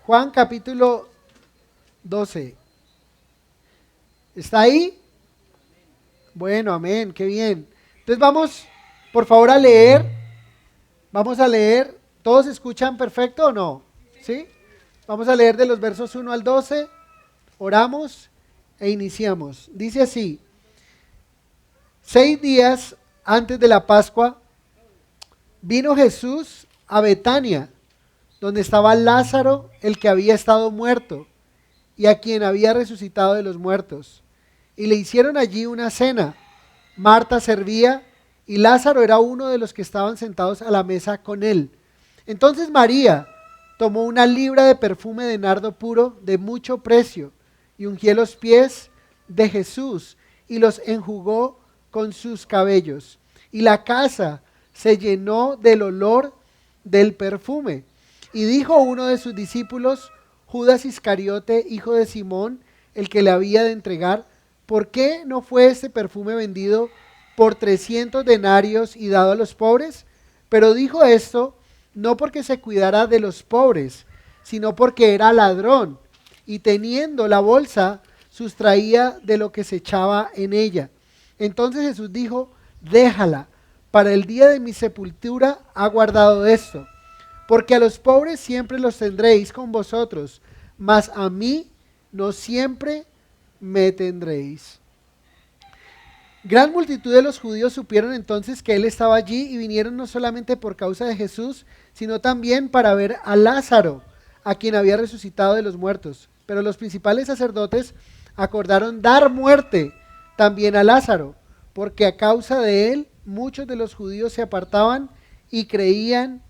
Juan capítulo 12. ¿Está ahí? Bueno, amén, qué bien. Entonces vamos, por favor, a leer. Vamos a leer. ¿Todos escuchan perfecto o no? ¿Sí? Vamos a leer de los versos 1 al 12. Oramos e iniciamos. Dice así: 6 días antes de la Pascua, vino Jesús a Betania, donde estaba Lázaro, el que había estado muerto, y a quien había resucitado de los muertos. Y le hicieron allí una cena. Marta servía, y Lázaro era uno de los que estaban sentados a la mesa con él. Entonces María tomó una libra de perfume de nardo puro de mucho precio, y ungió los pies de Jesús, y los enjugó con sus cabellos. Y la casa se llenó del olor del perfume. Y dijo uno de sus discípulos, Judas Iscariote, hijo de Simón, el que le había de entregar: ¿por qué no fue este perfume vendido por 300 denarios y dado a los pobres? Pero dijo esto no porque se cuidara de los pobres, sino porque era ladrón, y teniendo la bolsa, sustraía de lo que se echaba en ella. Entonces Jesús dijo: déjala, para el día de mi sepultura ha guardado esto. Porque a los pobres siempre los tendréis con vosotros, mas a mí no siempre me tendréis. Gran multitud de los judíos supieron entonces que él estaba allí, y vinieron no solamente por causa de Jesús, sino también para ver a Lázaro, a quien había resucitado de los muertos. Pero los principales sacerdotes acordaron dar muerte también a Lázaro, porque a causa de él muchos de los judíos se apartaban y creían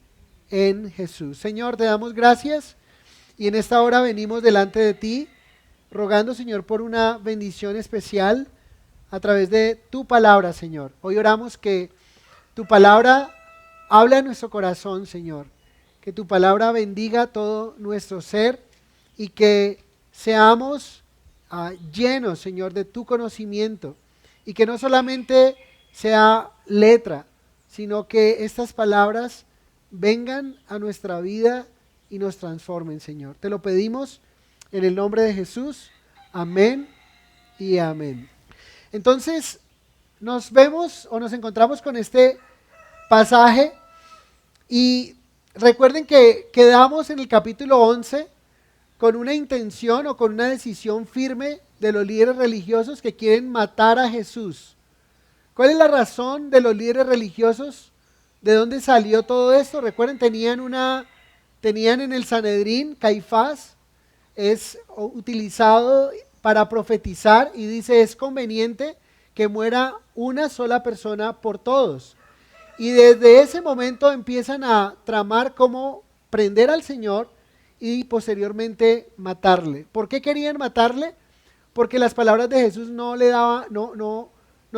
en Jesús. Señor, te damos gracias, y en esta hora venimos delante de ti, rogando, Señor, por una bendición especial a través de tu palabra, Señor. Hoy oramos que tu palabra hable a nuestro corazón, Señor, que tu palabra bendiga todo nuestro ser, y que seamos llenos, Señor, de tu conocimiento, y que no solamente sea letra, sino que estas palabras vengan a nuestra vida y nos transformen, Señor. Te lo pedimos en el nombre de Jesús. Amén y amén. Entonces, nos vemos o nos encontramos con este pasaje, y recuerden que quedamos en el capítulo 11 con una intención o con una decisión firme de los líderes religiosos que quieren matar a Jesús. ¿Cuál es la razón de los líderes religiosos? ¿De dónde salió todo esto? Recuerden, tenían en el Sanedrín, Caifás es utilizado para profetizar, y dice: es conveniente que muera una sola persona por todos. Y desde ese momento empiezan a tramar cómo prender al Señor y posteriormente matarle. ¿Por qué querían matarle? Porque las palabras de Jesús no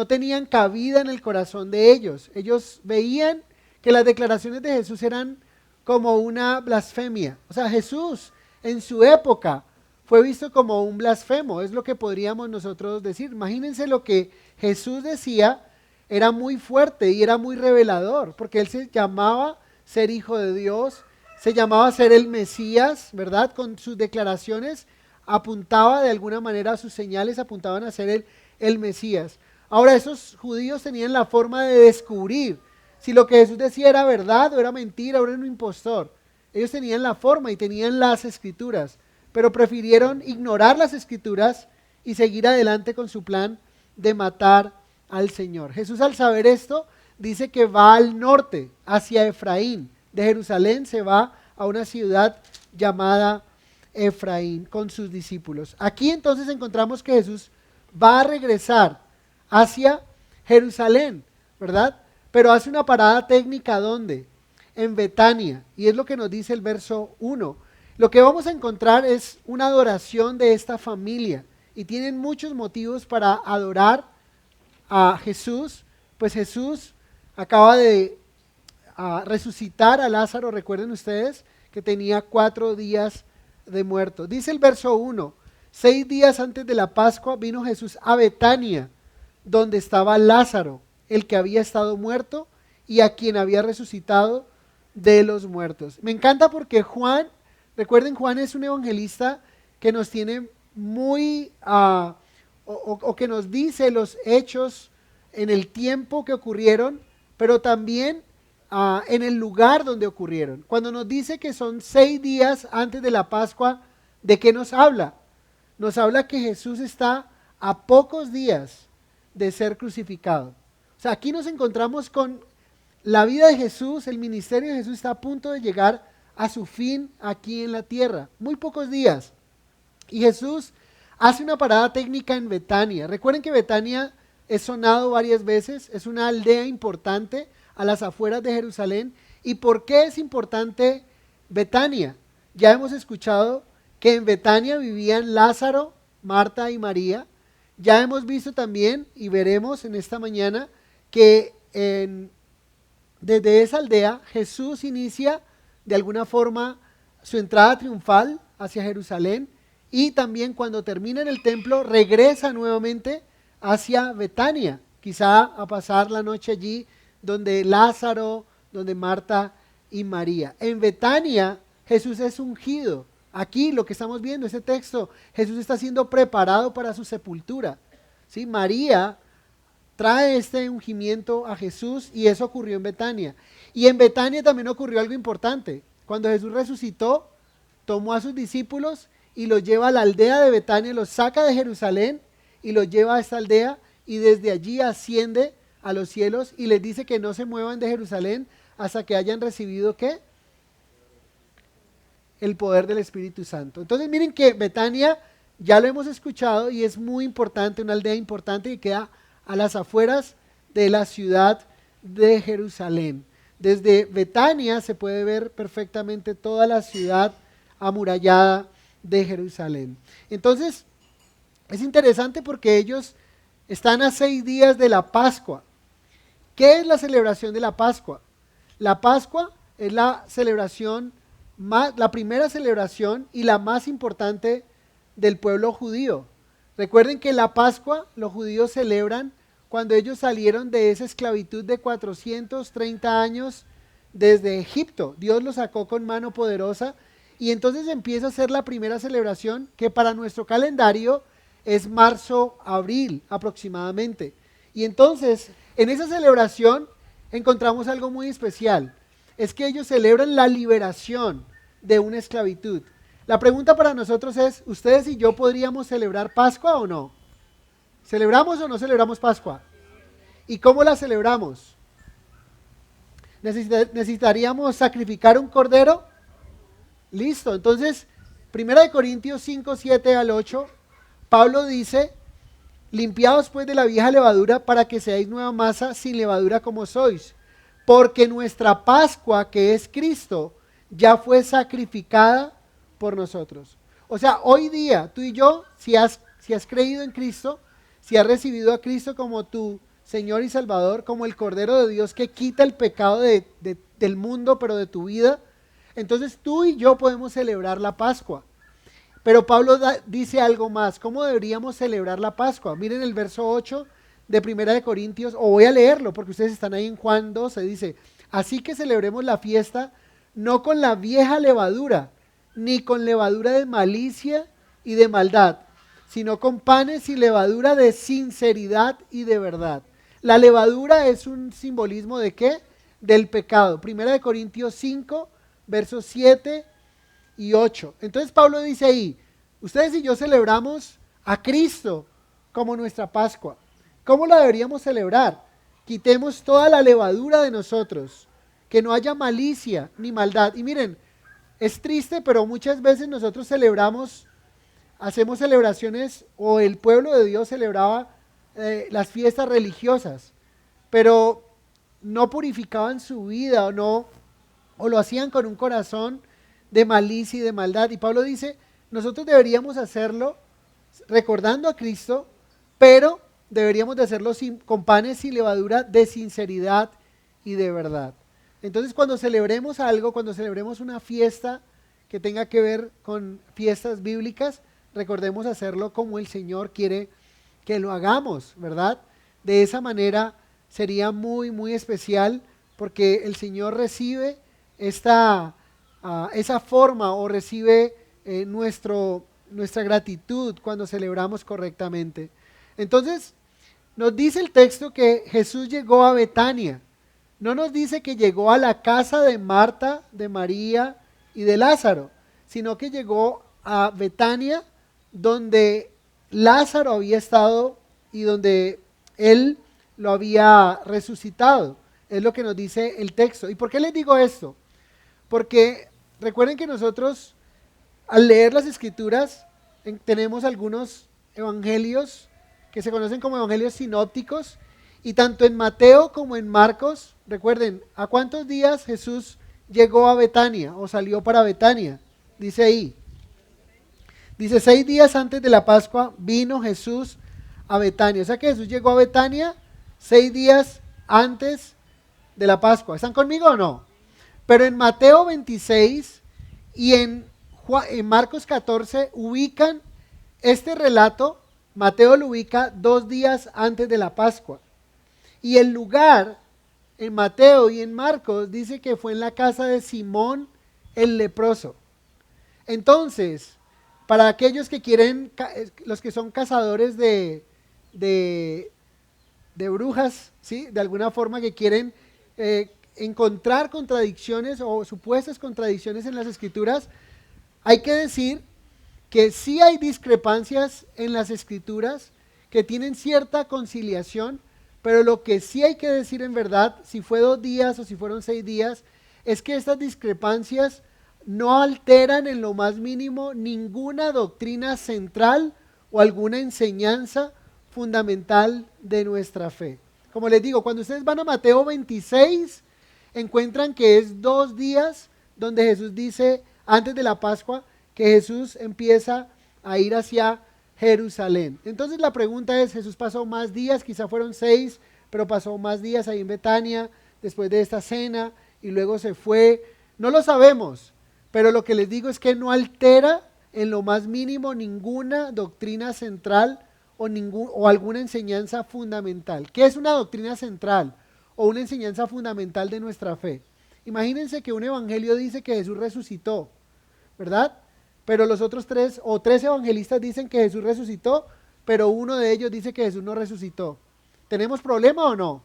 tenían cabida en el corazón de ellos. Ellos veían que las declaraciones de Jesús eran como una blasfemia. O sea, Jesús en su época fue visto como un blasfemo, es lo que podríamos nosotros decir. Imagínense, lo que Jesús decía era muy fuerte y era muy revelador, porque él se llamaba ser hijo de Dios, se llamaba ser el Mesías, ¿verdad? Con sus declaraciones apuntaba de alguna manera, sus señales apuntaban a ser el Mesías. Ahora, esos judíos tenían la forma de descubrir si lo que Jesús decía era verdad o era mentira o era un impostor. Ellos tenían la forma y tenían las escrituras, pero prefirieron ignorar las escrituras y seguir adelante con su plan de matar al Señor. Jesús, al saber esto, dice que va al norte, hacia Efraín. De Jerusalén se va a una ciudad llamada Efraín con sus discípulos. Aquí entonces encontramos que Jesús va a regresar hacia Jerusalén, ¿verdad? Pero hace una parada técnica, ¿dónde? En Betania, y es lo que nos dice el verso 1. Lo que vamos a encontrar es una adoración de esta familia, y tienen muchos motivos para adorar a Jesús. Pues Jesús acaba de resucitar a Lázaro, recuerden ustedes que tenía 4 días de muerto. Dice el verso 1, 6 días antes de la Pascua vino Jesús a Betania, donde estaba Lázaro, el que había estado muerto y a quien había resucitado de los muertos. Me encanta porque Juan Recuerden, Juan es un evangelista que nos tiene muy, o que nos dice los hechos en el tiempo que ocurrieron, pero también en el lugar donde ocurrieron. Cuando nos dice que son 6 días antes de la Pascua, ¿de qué nos habla? Nos habla que Jesús está a pocos días de ser crucificado. O sea, aquí nos encontramos con la vida de Jesús, el ministerio de Jesús está a punto de llegar a su fin aquí en la tierra. Muy pocos días. Y Jesús hace una parada técnica en Betania. Recuerden que Betania es sonado varias veces, es una aldea importante a las afueras de Jerusalén. ¿Y por qué es importante Betania? Ya hemos escuchado que en Betania vivían Lázaro, Marta y María. Ya hemos visto también y veremos en esta mañana que desde esa aldea Jesús inicia de alguna forma su entrada triunfal hacia Jerusalén y también cuando termina en el templo regresa nuevamente hacia Betania, quizá a pasar la noche allí donde Lázaro, donde Marta y María. En Betania Jesús es ungido. Aquí lo que estamos viendo, ese texto, Jesús está siendo preparado para su sepultura. ¿Sí? María trae este ungimiento a Jesús y eso ocurrió en Betania. Y en Betania también ocurrió algo importante. Cuando Jesús resucitó, tomó a sus discípulos y los lleva a la aldea de Betania, los saca de Jerusalén y los lleva a esta aldea y desde allí asciende a los cielos y les dice que no se muevan de Jerusalén hasta que hayan recibido ¿qué? El poder del Espíritu Santo. Entonces miren que Betania ya lo hemos escuchado y es muy importante, una aldea importante que queda a las afueras de la ciudad de Jerusalén. Desde Betania se puede ver perfectamente toda la ciudad amurallada de Jerusalén. Entonces, es interesante porque ellos están a 6 días de la Pascua. ¿Qué es la celebración de la Pascua? La Pascua es la celebración la primera celebración y la más importante del pueblo judío. Recuerden que la Pascua los judíos celebran cuando ellos salieron de esa esclavitud de 430 años desde Egipto. Dios los sacó con mano poderosa y entonces empieza a ser la primera celebración que para nuestro calendario es marzo-abril aproximadamente. Y entonces en esa celebración encontramos algo muy especial. Es que ellos celebran la liberación de una esclavitud. La pregunta para nosotros es, ¿ustedes y yo podríamos celebrar Pascua o no? ¿Celebramos o no celebramos Pascua? ¿Y cómo la celebramos? ¿Necesitaríamos sacrificar un cordero? Listo, entonces, 1 Corintios 5, 7 al 8, Pablo dice, limpiaos pues de la vieja levadura para que seáis nueva masa sin levadura como sois. Porque nuestra Pascua, que es Cristo, ya fue sacrificada por nosotros. O sea, hoy día, tú y yo, si has creído en Cristo, si has recibido a Cristo como tu Señor y Salvador, como el Cordero de Dios que quita el pecado del mundo, pero de tu vida, entonces tú y yo podemos celebrar la Pascua. Pero Pablo dice algo más. ¿Cómo deberíamos celebrar la Pascua? Miren el verso 8 de 1 Corintios, o voy a leerlo porque ustedes están ahí en Juan 12, dice, así que celebremos la fiesta no con la vieja levadura, ni con levadura de malicia y de maldad, sino con panes y levadura de sinceridad y de verdad. La levadura es un simbolismo ¿de qué? Del pecado. 1 Corintios 5, versos 7 y 8. Entonces Pablo dice ahí, ustedes y yo celebramos a Cristo como nuestra Pascua. ¿Cómo la deberíamos celebrar? Quitemos toda la levadura de nosotros, que no haya malicia ni maldad. Y miren, es triste, pero muchas veces nosotros hacemos celebraciones, o el pueblo de Dios celebraba las fiestas religiosas, pero no purificaban su vida o lo hacían con un corazón de malicia y de maldad. Y Pablo dice, nosotros deberíamos hacerlo recordando a Cristo, pero deberíamos de hacerlo con panes y levadura de sinceridad y de verdad. Entonces cuando celebremos algo, cuando celebremos una fiesta que tenga que ver con fiestas bíblicas, recordemos hacerlo como el Señor quiere que lo hagamos, ¿verdad? De esa manera sería muy, muy especial porque el Señor recibe esta esa forma o recibe nuestra gratitud cuando celebramos correctamente. Entonces, nos dice el texto que Jesús llegó a Betania. No nos dice que llegó a la casa de Marta, de María y de Lázaro, sino que llegó a Betania, donde Lázaro había estado y donde él lo había resucitado. Es lo que nos dice el texto. ¿Y por qué les digo esto? Porque recuerden que nosotros, al leer las escrituras, tenemos algunos evangelios que se conocen como evangelios sinópticos, y tanto en Mateo como en Marcos, recuerden, ¿a cuántos días Jesús llegó a Betania o salió para Betania? Dice ahí. Dice, 6 días antes de la Pascua vino Jesús a Betania. O sea que Jesús llegó a Betania 6 días antes de la Pascua. ¿Están conmigo o no? Pero en Mateo 26 y en Marcos 14 ubican este relato. Mateo lo ubica 2 días antes de la Pascua. Y el lugar en Mateo y en Marcos dice que fue en la casa de Simón el leproso. Entonces, para aquellos que quieren, los que son cazadores de brujas, ¿sí? De alguna forma que quieren encontrar contradicciones o supuestas contradicciones en las escrituras, hay que decir que sí hay discrepancias en las escrituras que tienen cierta conciliación, pero lo que sí hay que decir en verdad, si fue 2 días o si fueron 6 días, es que estas discrepancias no alteran en lo más mínimo ninguna doctrina central o alguna enseñanza fundamental de nuestra fe. Como les digo, cuando ustedes van a Mateo 26, encuentran que es 2 días donde Jesús dice, antes de la Pascua, que Jesús empieza a ir hacia Jerusalén. Entonces la pregunta es, ¿Jesús pasó más días? Quizá fueron 6, pero pasó más días ahí en Betania, después de esta cena, y luego se fue. No lo sabemos, pero lo que les digo es que no altera en lo más mínimo ninguna doctrina central o alguna enseñanza fundamental. ¿Qué es una doctrina central o una enseñanza fundamental de nuestra fe? Imagínense que un evangelio dice que Jesús resucitó, ¿verdad? Pero los otros 3 o 3 evangelistas dicen que Jesús resucitó, pero uno de ellos dice que Jesús no resucitó. ¿Tenemos problema o no?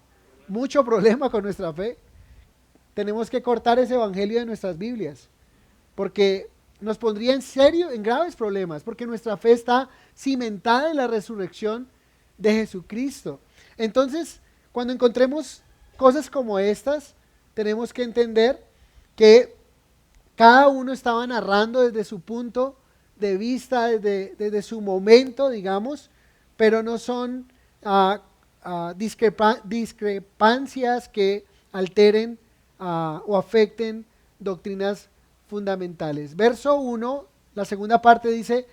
Mucho problema con nuestra fe. Tenemos que cortar ese evangelio de nuestras Biblias, porque nos pondría en serio, en graves problemas, porque nuestra fe está cimentada en la resurrección de Jesucristo. Entonces, cuando encontremos cosas como estas, tenemos que entender que cada uno estaba narrando desde su punto de vista, desde su momento, digamos, pero no son discrepancias que alteren o afecten doctrinas fundamentales. Verso 1, la segunda parte dice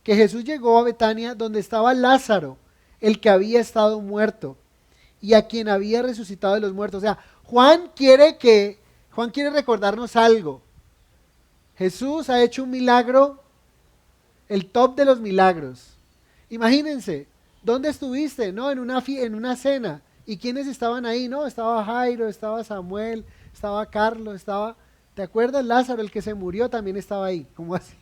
que Jesús llegó a Betania donde estaba Lázaro, el que había estado muerto y a quien había resucitado de los muertos. O sea, Juan quiere recordarnos algo. Jesús ha hecho un milagro, el top de los milagros. Imagínense, ¿dónde estuviste? No, en una cena. ¿Y quiénes estaban ahí? No, estaba Jairo, estaba Samuel, estaba Carlos, ¿te acuerdas? Lázaro, el que se murió, también estaba ahí. ¿Cómo así?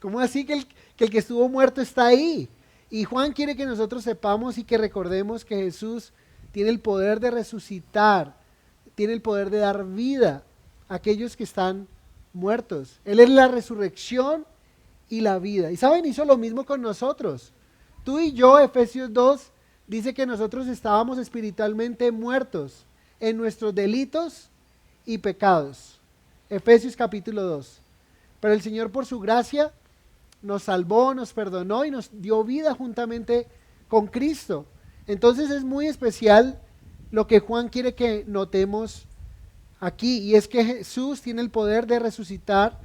¿Cómo así que el que estuvo muerto está ahí? Y Juan quiere que nosotros sepamos y que recordemos que Jesús tiene el poder de resucitar, tiene el poder de dar vida a aquellos que están muertos. Él es la resurrección y la vida. Y saben, hizo lo mismo con nosotros. Tú y yo, Efesios 2, dice que nosotros estábamos espiritualmente muertos en nuestros delitos y pecados. Efesios capítulo 2. Pero el Señor por su gracia nos salvó, nos perdonó y nos dio vida juntamente con Cristo. Entonces es muy especial lo que Juan quiere que notemos aquí, y es que Jesús tiene el poder de resucitar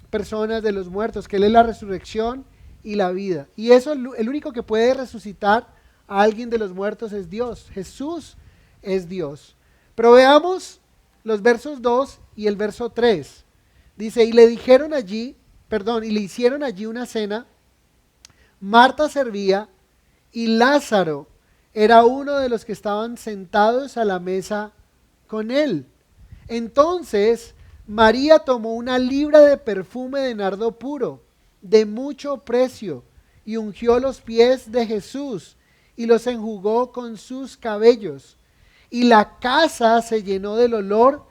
personas de los muertos, que Él es la resurrección y la vida. Y eso, el único que puede resucitar a alguien de los muertos es Dios. Jesús es Dios. Pero veamos los versos 2 y el verso 3. Dice, y le hicieron allí una cena. Marta servía y Lázaro era uno de los que estaban sentados a la mesa con él. Entonces María tomó 1 libra de perfume de nardo puro, de mucho precio, y ungió los pies de Jesús y los enjugó con sus cabellos. Y la casa se llenó del olor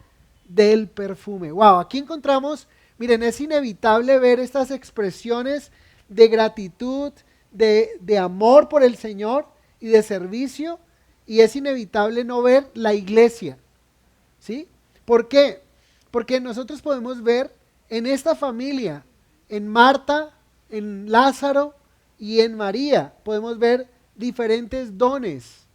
del perfume. Wow, aquí encontramos, miren, es inevitable ver estas expresiones de gratitud, de amor por el Señor y de servicio, y es inevitable no ver la iglesia, ¿sí? ¿Por qué? Porque nosotros podemos ver en esta familia, en Marta, en Lázaro y en María, podemos ver diferentes dones,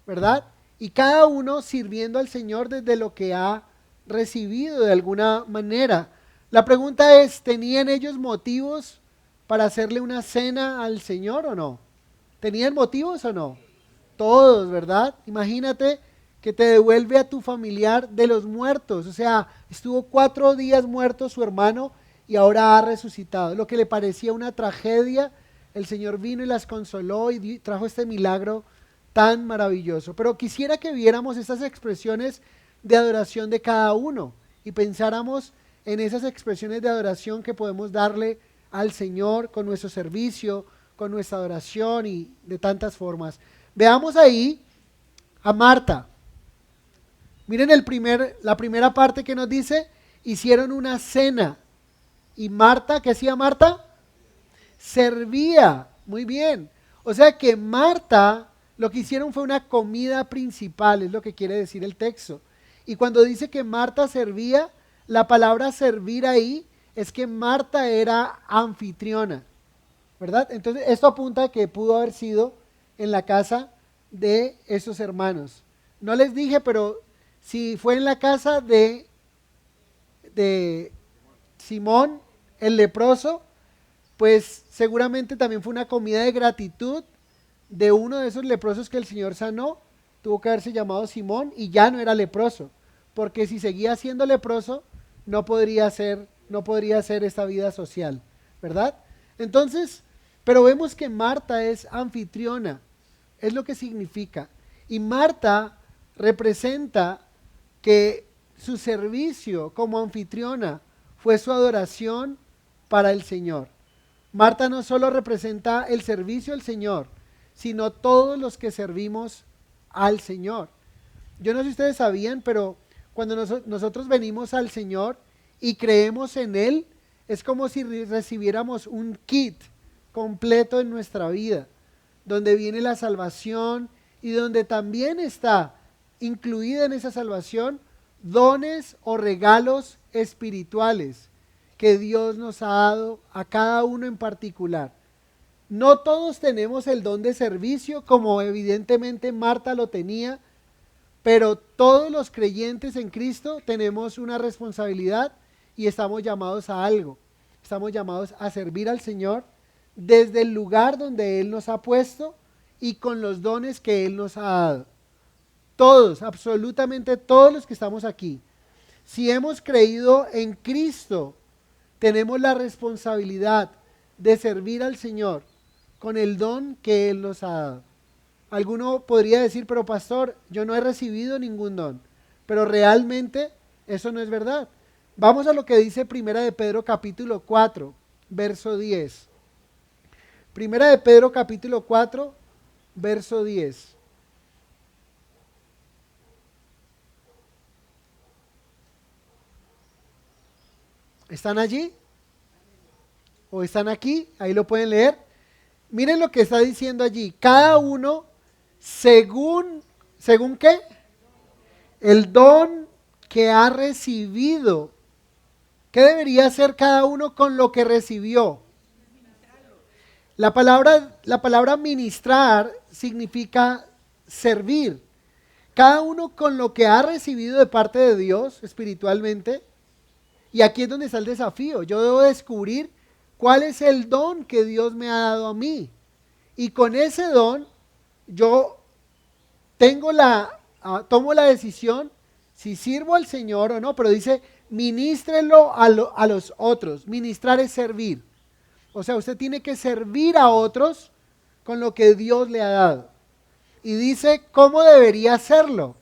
¿verdad? Y cada uno sirviendo al Señor desde lo que ha recibido de alguna manera. La pregunta es, ¿tenían ellos motivos para hacerle una cena al Señor o no? ¿Tenían motivos o no? Todos, ¿verdad? Imagínate que te devuelve a tu familiar de los muertos. O sea, estuvo 4 días muerto su hermano y ahora ha resucitado. Lo que le parecía una tragedia, el Señor vino y las consoló y trajo este milagro tan maravilloso. Pero quisiera que viéramos estas expresiones de adoración de cada uno y pensáramos en esas expresiones de adoración que podemos darle al Señor con nuestro servicio, con nuestra adoración y de tantas formas. Veamos ahí a Marta. Miren la primera parte que nos dice, hicieron una cena. Y Marta, ¿qué hacía Marta? Servía. Muy bien. O sea que Marta, lo que hicieron fue una comida principal, es lo que quiere decir el texto. Y cuando dice que Marta servía, la palabra servir ahí es que Marta era anfitriona, ¿verdad? Entonces esto apunta a que pudo haber sido en la casa de esos hermanos. No les dije, pero si fue en la casa de Simón el leproso, pues seguramente también fue una comida de gratitud de uno de esos leprosos que el Señor sanó. Tuvo que haberse llamado Simón y ya no era leproso, porque si seguía siendo leproso no podría hacer esta vida social, ¿verdad? Entonces, pero vemos que Marta es anfitriona, es lo que significa. Y Marta representa que su servicio como anfitriona fue su adoración para el Señor. Marta no solo representa el servicio al Señor, sino todos los que servimos al Señor. Yo no sé si ustedes sabían, pero cuando nosotros venimos al Señor y creemos en Él, es como si recibiéramos un kit completo en nuestra vida, donde viene la salvación y donde también está incluida en esa salvación dones o regalos espirituales que Dios nos ha dado a cada uno en particular. No todos tenemos el don de servicio, como evidentemente Marta lo tenía, pero todos los creyentes en Cristo tenemos una responsabilidad y estamos llamados a algo. Estamos llamados a servir al Señor desde el lugar donde Él nos ha puesto y con los dones que Él nos ha dado. Todos, absolutamente todos los que estamos aquí. Si hemos creído en Cristo, tenemos la responsabilidad de servir al Señor con el don que Él nos ha dado. Alguno podría decir, pero pastor, yo no he recibido ningún don. Pero realmente eso no es verdad. Vamos a lo que dice Primera de Pedro capítulo 4, verso 10. Primera de Pedro capítulo 4, verso 10. ¿Están allí? ¿O están aquí? Ahí lo pueden leer. Miren lo que está diciendo allí. Cada uno ¿según qué? El don que ha recibido. ¿Qué debería hacer cada uno con lo que recibió? La palabra ministrar significa servir. Cada uno con lo que ha recibido de parte de Dios espiritualmente. Y aquí es donde está el desafío. Yo debo descubrir cuál es el don que Dios me ha dado a mí. Y con ese don yo tomo la decisión si sirvo al Señor o no, pero dice, ministrelo a los otros. Ministrar es servir. O sea, usted tiene que servir a otros con lo que Dios le ha dado. Y dice, ¿cómo debería hacerlo?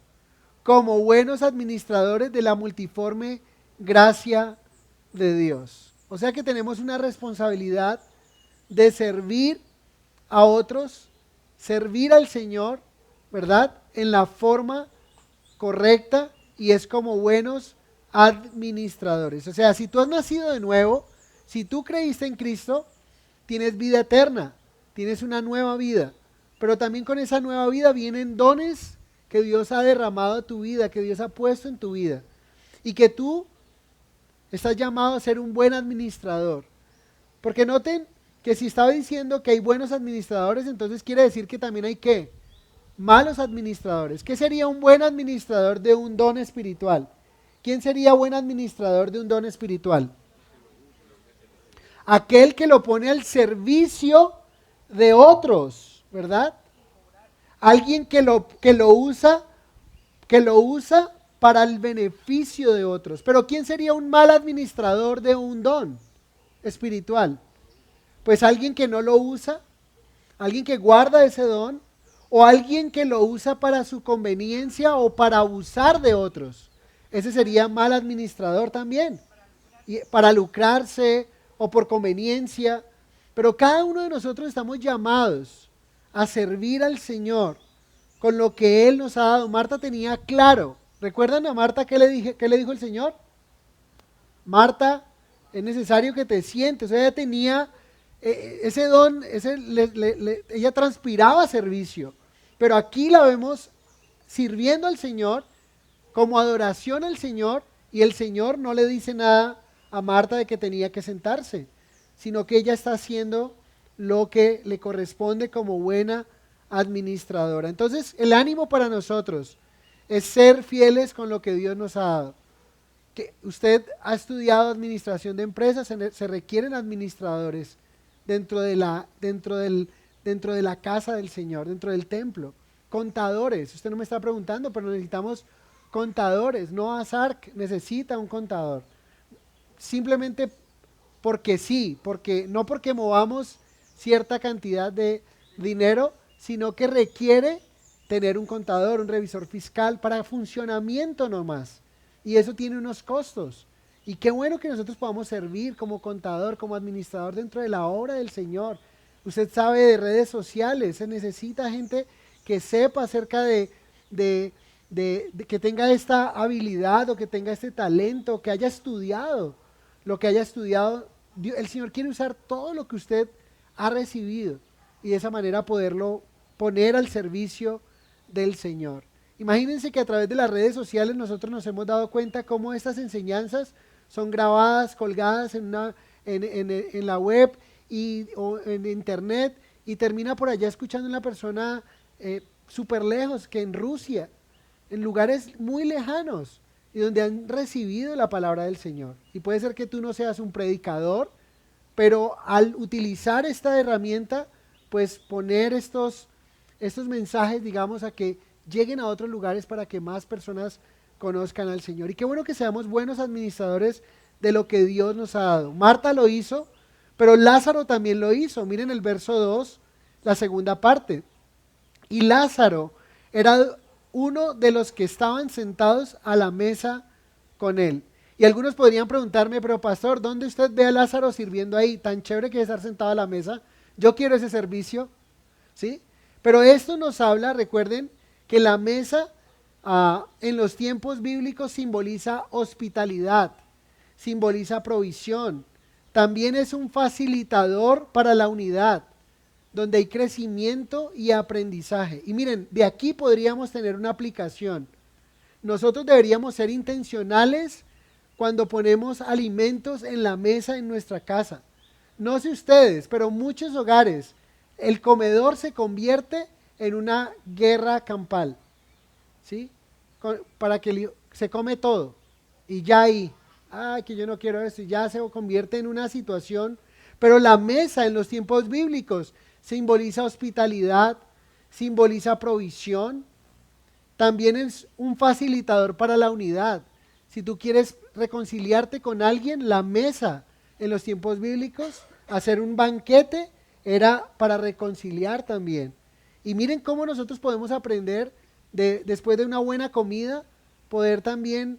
Como buenos administradores de la multiforme gracia de Dios. O sea que tenemos una responsabilidad de servir a otros, servir al Señor, ¿verdad? En la forma correcta y es como buenos administradores. O sea, si tú has nacido de nuevo, si tú creíste en Cristo, tienes vida eterna, tienes una nueva vida. Pero también con esa nueva vida vienen dones que Dios ha derramado a tu vida, que Dios ha puesto en tu vida. Y que tú estás llamado a ser un buen administrador. Porque noten que si estaba diciendo que hay buenos administradores, entonces quiere decir que también hay ¿qué? Malos administradores. ¿Qué sería un buen administrador de un don espiritual? ¿Quién sería buen administrador de un don espiritual? Aquel que lo pone al servicio de otros, ¿verdad? Alguien que lo usa para el beneficio de otros. Pero ¿quién sería un mal administrador de un don espiritual? Pues alguien que no lo usa, alguien que guarda ese don, o alguien que lo usa para su conveniencia o para abusar de otros. Ese sería mal administrador también, y para lucrarse o por conveniencia. Pero cada uno de nosotros estamos llamados a servir al Señor con lo que Él nos ha dado. Marta tenía claro. ¿Recuerdan a Marta qué le dijo el Señor? Marta, es necesario que te sientes. Ella tenía ese don, ella transpiraba servicio. Pero aquí la vemos sirviendo al Señor como adoración al Señor, y el Señor no le dice nada a Marta de que tenía que sentarse, sino que ella está haciendo lo que le corresponde como buena administradora. Entonces, el ánimo para nosotros es ser fieles con lo que Dios nos ha dado. Que usted ha estudiado administración de empresas, se requieren administradores dentro de la casa del Señor, dentro del templo. Contadores, usted no me está preguntando, pero necesitamos contadores. Noah Ark necesita un contador. Simplemente porque sí, no porque movamos cierta cantidad de dinero, sino que requiere tener un contador, un revisor fiscal para funcionamiento nomás. Y eso tiene unos costos. Y qué bueno que nosotros podamos servir como contador, como administrador dentro de la obra del Señor. Usted sabe de redes sociales, se necesita gente que sepa acerca de que tenga esta habilidad o que tenga este talento, que haya estudiado lo que haya estudiado. El Señor quiere usar todo lo que usted ha recibido y de esa manera poderlo poner al servicio del Señor. Imagínense que a través de las redes sociales nosotros nos hemos dado cuenta cómo estas enseñanzas son grabadas, colgadas en la web o en internet, y termina por allá escuchando a una persona súper lejos, que en Rusia, en lugares muy lejanos, y donde han recibido la palabra del Señor. Y puede ser que tú no seas un predicador, pero al utilizar esta herramienta, pues poner estos mensajes, digamos, a que lleguen a otros lugares para que más personas conozcan al Señor. Y qué bueno que seamos buenos administradores de lo que Dios nos ha dado. Marta lo hizo, pero Lázaro también lo hizo. Miren el verso 2, la segunda parte. Y Lázaro era uno de los que estaban sentados a la mesa con él. Y algunos podrían preguntarme, pero pastor, ¿dónde usted ve a Lázaro sirviendo ahí? Tan chévere que es estar sentado a la mesa. Yo quiero ese servicio, ¿sí? Pero esto nos habla, recuerden, que la mesa en los tiempos bíblicos simboliza hospitalidad, simboliza provisión. También es un facilitador para la unidad, donde hay crecimiento y aprendizaje. Y miren, de aquí podríamos tener una aplicación. Nosotros deberíamos ser intencionales cuando ponemos alimentos en la mesa en nuestra casa. No sé ustedes, pero muchos hogares, el comedor se convierte en una guerra campal, ¿sí? Para que se come todo y ya ahí, ay, que yo no quiero esto, y ya se convierte en una situación. Pero la mesa en los tiempos bíblicos simboliza hospitalidad, simboliza provisión, también es un facilitador para la unidad. Si tú quieres reconciliarte con alguien, la mesa en los tiempos bíblicos, hacer un banquete, era para reconciliar también. Y miren cómo nosotros podemos aprender después de una buena comida, poder también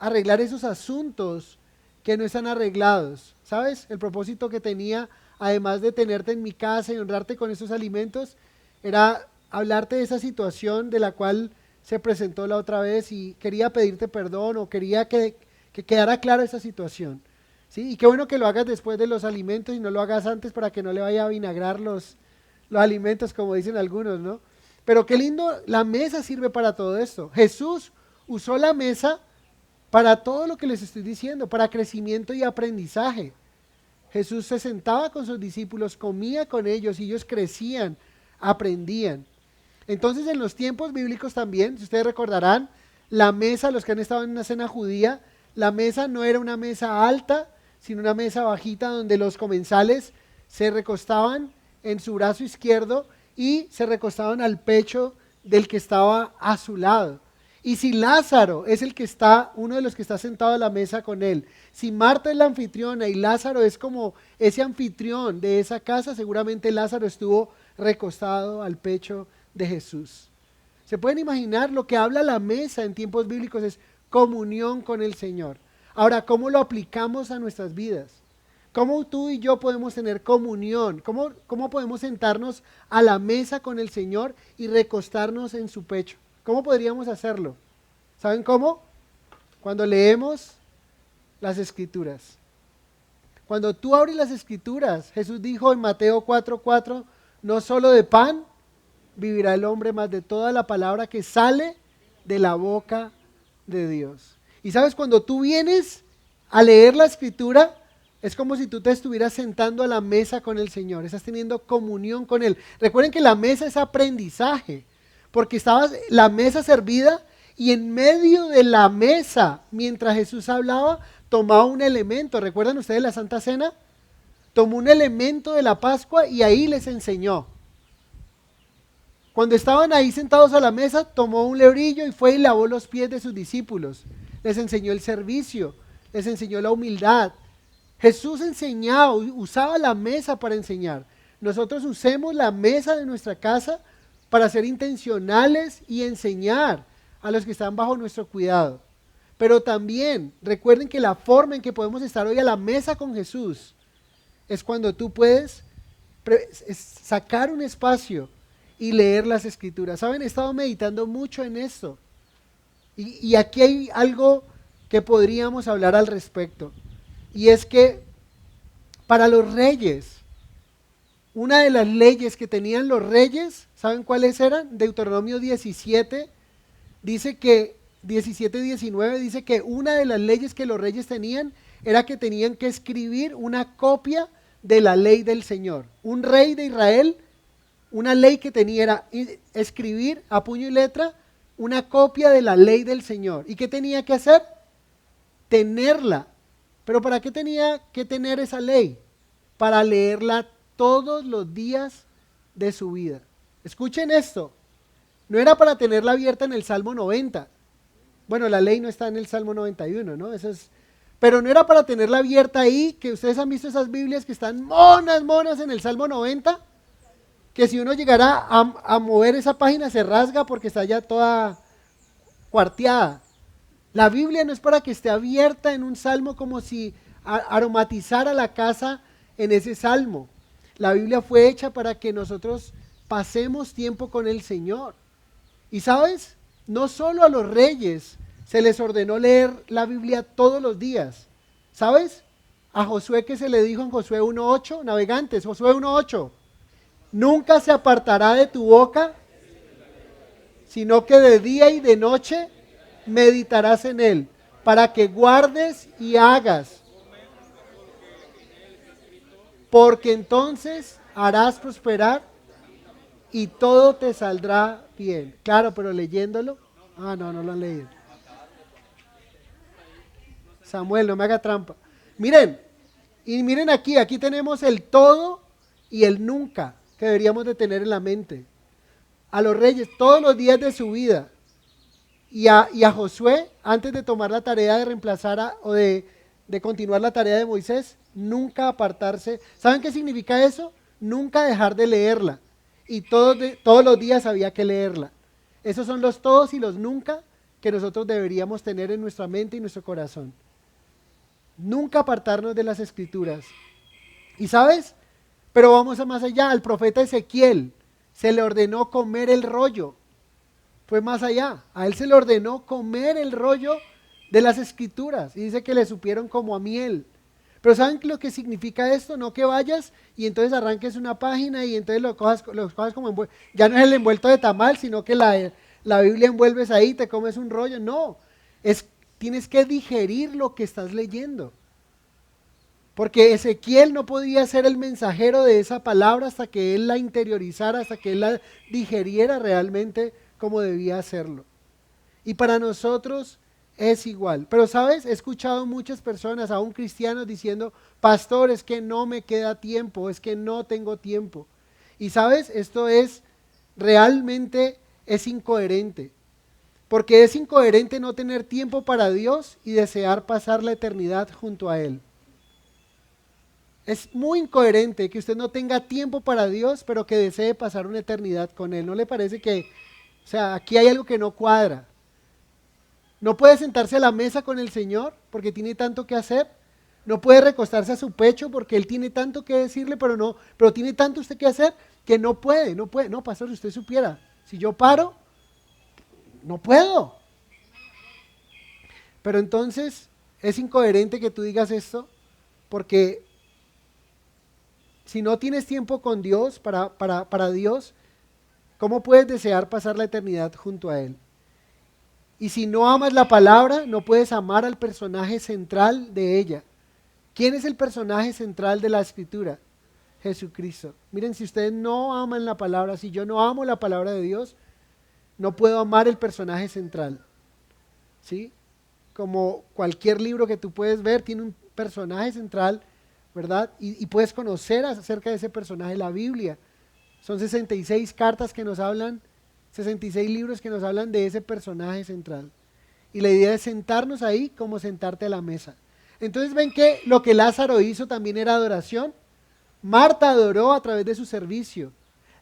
arreglar esos asuntos que no están arreglados. ¿Sabes? El propósito que tenía, además de tenerte en mi casa y honrarte con esos alimentos, era hablarte de esa situación de la cual se presentó la otra vez y quería pedirte perdón o quería que quedara clara esa situación. ¿Sí? Y qué bueno que lo hagas después de los alimentos y no lo hagas antes para que no le vaya a vinagrar los alimentos, como dicen algunos, ¿no? Pero qué lindo, la mesa sirve para todo esto. Jesús usó la mesa para todo lo que les estoy diciendo, para crecimiento y aprendizaje. Jesús se sentaba con sus discípulos, comía con ellos y ellos crecían, aprendían. Entonces en los tiempos bíblicos también, si ustedes recordarán, la mesa, los que han estado en una cena judía, la mesa no era una mesa alta, sino una mesa bajita donde los comensales se recostaban en su brazo izquierdo y se recostaban al pecho del que estaba a su lado. Y si Lázaro es el que está, uno de los que está sentado a la mesa con él, si Marta es la anfitriona y Lázaro es como ese anfitrión de esa casa, seguramente Lázaro estuvo recostado al pecho de Jesús. ¿Se pueden imaginar? Lo que habla la mesa en tiempos bíblicos es comunión con el Señor. Ahora, ¿cómo lo aplicamos a nuestras vidas? ¿Cómo tú y yo podemos tener comunión? ¿Cómo podemos sentarnos a la mesa con el Señor y recostarnos en su pecho? ¿Cómo podríamos hacerlo? ¿Saben cómo? Cuando leemos las Escrituras. Cuando tú abres las Escrituras, Jesús dijo en Mateo 4:4, no solo de pan vivirá el hombre, mas de toda la palabra que sale de la boca de Dios. Y sabes, cuando tú vienes a leer la Escritura, es como si tú te estuvieras sentando a la mesa con el Señor, estás teniendo comunión con Él. Recuerden que la mesa es aprendizaje, porque estaba la mesa servida y en medio de la mesa, mientras Jesús hablaba, tomaba un elemento. ¿Recuerdan ustedes la Santa Cena? Tomó un elemento de la Pascua y ahí les enseñó. Cuando estaban ahí sentados a la mesa, tomó un lebrillo y fue y lavó los pies de sus discípulos. Les enseñó el servicio, les enseñó la humildad. Jesús enseñaba, usaba la mesa para enseñar. Nosotros usemos la mesa de nuestra casa para ser intencionales y enseñar a los que están bajo nuestro cuidado. Pero también recuerden que la forma en que podemos estar hoy a la mesa con Jesús es cuando tú puedes sacar un espacio y leer las Escrituras. ¿Saben? He estado meditando mucho en esto. Y aquí hay algo que podríamos hablar al respecto. Y es que para los reyes, una de las leyes que tenían los reyes, ¿saben cuáles eran? Deuteronomio 17, dice que, 17:19 dice que una de las leyes que los reyes tenían era que tenían que escribir una copia de la ley del Señor. Un rey de Israel, una ley que tenía era escribir a puño y letra una copia de la ley del Señor. ¿Y qué tenía que hacer? Tenerla. ¿Pero para qué tenía que tener esa ley? Para leerla todos los días de su vida. Escuchen esto, no era para tenerla abierta en el Salmo 90. Bueno, la ley no está en el Salmo 91, ¿no? Pero no era para tenerla abierta ahí, que ustedes han visto esas Biblias que están monas en el Salmo 90, que si uno llegara a mover esa página se rasga porque está ya toda cuarteada. La Biblia no es para que esté abierta en un salmo como si aromatizara la casa en ese salmo. La Biblia fue hecha para que nosotros pasemos tiempo con el Señor. Y sabes, no solo a los reyes se les ordenó leer la Biblia todos los días. ¿Sabes? A Josué, que se le dijo en Josué 1:8, navegantes, Josué 1:8, nunca se apartará de tu boca, sino que de día y de noche meditarás en él, para que guardes y hagas, porque entonces harás prosperar y todo te saldrá bien. Claro, pero leyéndolo, no lo han leído. Samuel, no me haga trampa. Miren, y miren aquí tenemos el todo y el nunca que deberíamos de tener en la mente. A los reyes, todos los días de su vida. Y a Josué, antes de tomar la tarea de reemplazar o de continuar la tarea de Moisés, nunca apartarse. ¿Saben qué significa eso? Nunca dejar de leerla. Y todos los días había que leerla. Esos son los todos y los nunca que nosotros deberíamos tener en nuestra mente y nuestro corazón. Nunca apartarnos de las Escrituras. ¿Y sabes? Pero vamos a más allá. Al profeta Ezequiel se le ordenó comer el rollo. Fue más allá. A él se le ordenó comer el rollo de las Escrituras. Y dice que le supieron como a miel. Pero ¿saben lo que significa esto? No que vayas y entonces arranques una página y entonces lo cojas como envuelto. Ya no es el envuelto de tamal, sino que la Biblia envuelves ahí, te comes un rollo. No, tienes que digerir lo que estás leyendo. Porque Ezequiel no podía ser el mensajero de esa palabra hasta que él la interiorizara, hasta que él la digeriera realmente como debía hacerlo. Y para nosotros es igual. Pero sabes, he escuchado muchas personas, aún cristianos, diciendo: pastor, es que no me queda tiempo, es que no tengo tiempo. Y sabes, esto realmente es incoherente. Porque es incoherente no tener tiempo para Dios y desear pasar la eternidad junto a Él. Es muy incoherente que usted no tenga tiempo para Dios, pero que desee pasar una eternidad con Él. ¿No le parece que, aquí hay algo que no cuadra? No puede sentarse a la mesa con el Señor porque tiene tanto que hacer. No puede recostarse a su pecho porque Él tiene tanto que decirle, pero tiene tanto usted que hacer que no puede. No, pastor, si usted supiera, si yo paro, no puedo. Pero entonces es incoherente que tú digas esto, porque si no tienes tiempo con Dios, para Dios, ¿cómo puedes desear pasar la eternidad junto a Él? Y si no amas la palabra, no puedes amar al personaje central de ella. ¿Quién es el personaje central de la Escritura? Jesucristo. Miren, si ustedes no aman la palabra, si yo no amo la palabra de Dios, no puedo amar el personaje central. ¿Sí? Como cualquier libro que tú puedes ver, tiene un personaje central, ¿verdad? Y puedes conocer acerca de ese personaje. La Biblia son 66 cartas que nos hablan, 66 libros que nos hablan de ese personaje central. Y la idea es sentarnos ahí como sentarte a la mesa. Entonces ven que lo que Lázaro hizo también era adoración. Marta adoró a través de su servicio.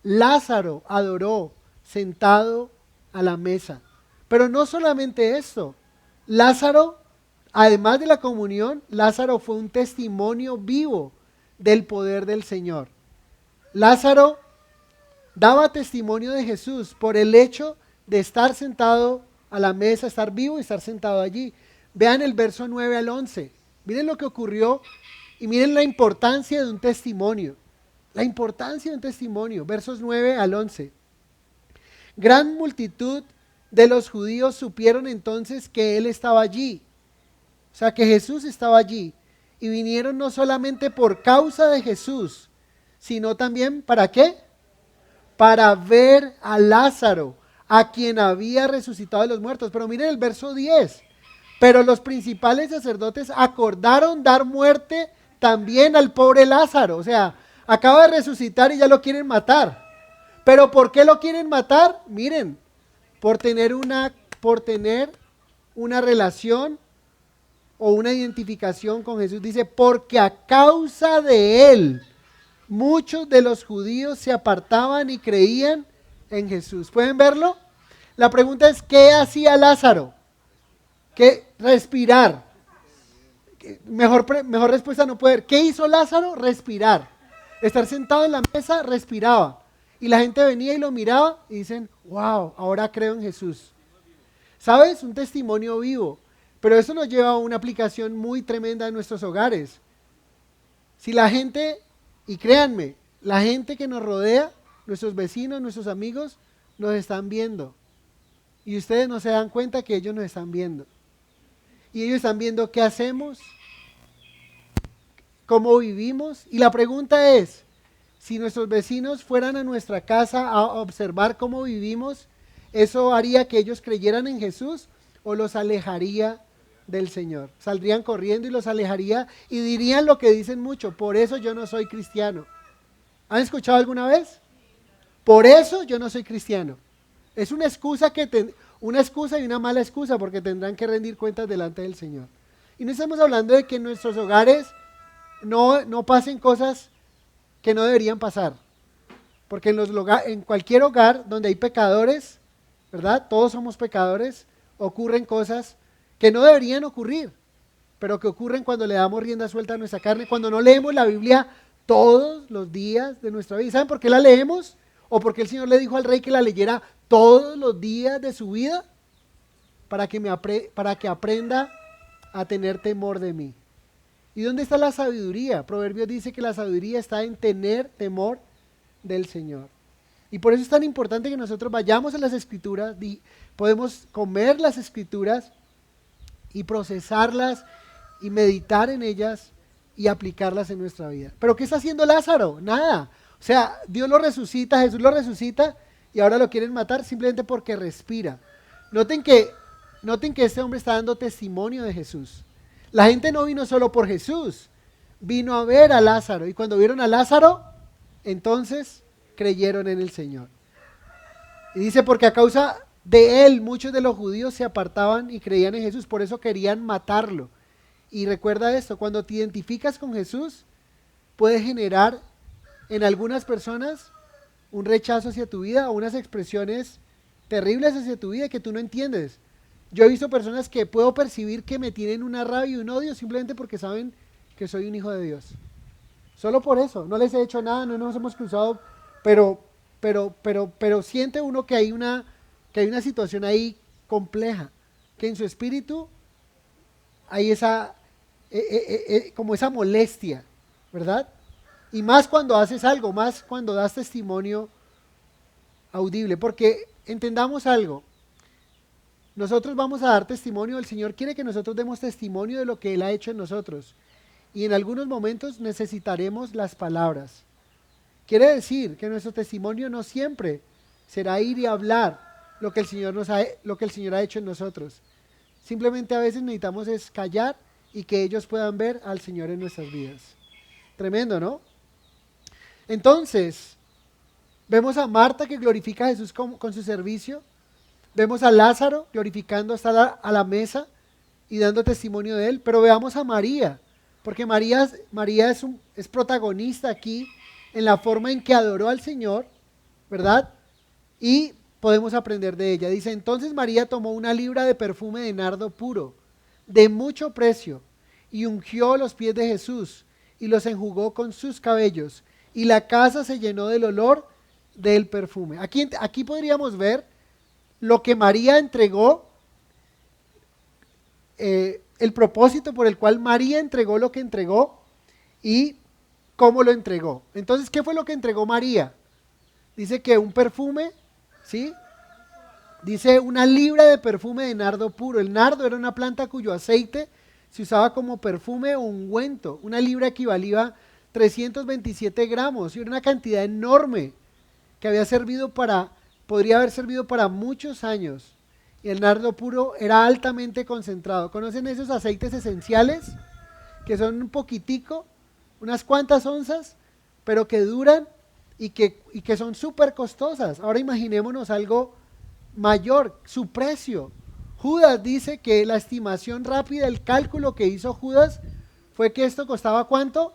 Lázaro adoró sentado a la mesa. Pero no solamente esto. Lázaro, además de la comunión, Lázaro fue un testimonio vivo del poder del Señor. Lázaro daba testimonio de Jesús por el hecho de estar sentado a la mesa, estar vivo y estar sentado allí. Vean el verso 9 al 11. Miren lo que ocurrió y miren la importancia de un testimonio. La importancia de un testimonio. Versos 9 al 11. Gran multitud de los judíos supieron entonces que Él estaba allí. O sea, que Jesús estaba allí. Y vinieron no solamente por causa de Jesús, sino también, ¿para qué? Para ver a Lázaro, a quien había resucitado de los muertos. Pero miren el verso 10. Pero los principales sacerdotes acordaron dar muerte también al pobre Lázaro. O sea, acaba de resucitar y ya lo quieren matar. ¿Pero por qué lo quieren matar? Miren, por tener una relación o una identificación con Jesús. Dice, porque a causa de él, muchos de los judíos se apartaban y creían en Jesús. ¿Pueden verlo? La pregunta es, ¿qué hacía Lázaro? ¿Qué? Respirar. Mejor respuesta no puede haber. ¿Qué hizo Lázaro? Respirar. Estar sentado en la mesa, respiraba. Y la gente venía y lo miraba y dicen, wow, ahora creo en Jesús. ¿Sabes? Un testimonio vivo. Pero eso nos lleva a una aplicación muy tremenda en nuestros hogares. Si la gente, y créanme, la gente que nos rodea, nuestros vecinos, nuestros amigos, nos están viendo. Y ustedes no se dan cuenta que ellos nos están viendo. Y ellos están viendo qué hacemos, cómo vivimos. Y la pregunta es, si nuestros vecinos fueran a nuestra casa a observar cómo vivimos, ¿eso haría que ellos creyeran en Jesús o los alejaría del Señor? Saldrían corriendo y los alejaría y dirían lo que dicen mucho: por eso yo no soy cristiano. ¿Han escuchado alguna vez? Por eso yo no soy cristiano. Es una excusa una excusa y una mala excusa, porque tendrán que rendir cuentas delante del Señor. Y no estamos hablando de que en nuestros hogares no pasen cosas que no deberían pasar. Porque en cualquier hogar donde hay pecadores, ¿verdad? Todos somos pecadores, ocurren cosas que no deberían ocurrir, pero que ocurren cuando le damos rienda suelta a nuestra carne, cuando no leemos la Biblia todos los días de nuestra vida. ¿Saben por qué la leemos? ¿O porque el Señor le dijo al rey que la leyera todos los días de su vida? Para que aprenda a tener temor de mí. ¿Y dónde está la sabiduría? Proverbios dice que la sabiduría está en tener temor del Señor. Y por eso es tan importante que nosotros vayamos a las Escrituras, podemos comer las Escrituras y procesarlas y meditar en ellas y aplicarlas en nuestra vida. ¿Pero qué está haciendo Lázaro? Nada. O sea, Dios lo resucita, Jesús lo resucita y ahora lo quieren matar simplemente porque respira. Noten que este hombre está dando testimonio de Jesús. La gente no vino solo por Jesús, vino a ver a Lázaro. Y cuando vieron a Lázaro, entonces creyeron en el Señor. Y dice, porque a causa de él muchos de los judíos se apartaban y creían en Jesús, por eso querían matarlo. Y recuerda esto, cuando te identificas con Jesús, puede generar en algunas personas un rechazo hacia tu vida o unas expresiones terribles hacia tu vida que tú no entiendes. Yo he visto personas que puedo percibir que me tienen una rabia y un odio simplemente porque saben que soy un hijo de Dios. Solo por eso, no les he hecho nada, no nos hemos cruzado, pero siente uno que hay una situación ahí compleja, que en su espíritu hay como esa molestia, ¿verdad? Y más cuando haces algo, más cuando das testimonio audible, porque entendamos algo, nosotros vamos a dar testimonio, el Señor quiere que nosotros demos testimonio de lo que Él ha hecho en nosotros, y en algunos momentos necesitaremos las palabras. Quiere decir que nuestro testimonio no siempre será ir y hablar lo que el Señor ha hecho en nosotros. Simplemente a veces necesitamos es callar y que ellos puedan ver al Señor en nuestras vidas. Tremendo, ¿no? Entonces, vemos a Marta que glorifica a Jesús con su servicio. Vemos a Lázaro glorificando hasta a la mesa y dando testimonio de él. Pero veamos a María, porque María es protagonista aquí en la forma en que adoró al Señor, ¿verdad? Y podemos aprender de ella. Dice, entonces María tomó una libra de perfume de nardo puro, de mucho precio, y ungió los pies de Jesús, y los enjugó con sus cabellos, y la casa se llenó del olor del perfume. Aquí podríamos ver lo que María entregó, el propósito por el cual María entregó lo que entregó, y cómo lo entregó. Entonces, ¿qué fue lo que entregó María? Dice que un perfume, ¿sí? Dice una libra de perfume de nardo puro. El nardo era una planta cuyo aceite se usaba como perfume o ungüento. Una libra equivalía a 327 gramos y era una cantidad enorme que podría haber servido para muchos años. Y el nardo puro era altamente concentrado. ¿Conocen esos aceites esenciales? Que son un poquitico, unas cuantas onzas, pero que duran y que son súper costosas. Ahora imaginémonos algo mayor, su precio. Judas dice que la estimación rápida, el cálculo que hizo Judas fue que esto costaba ¿cuánto?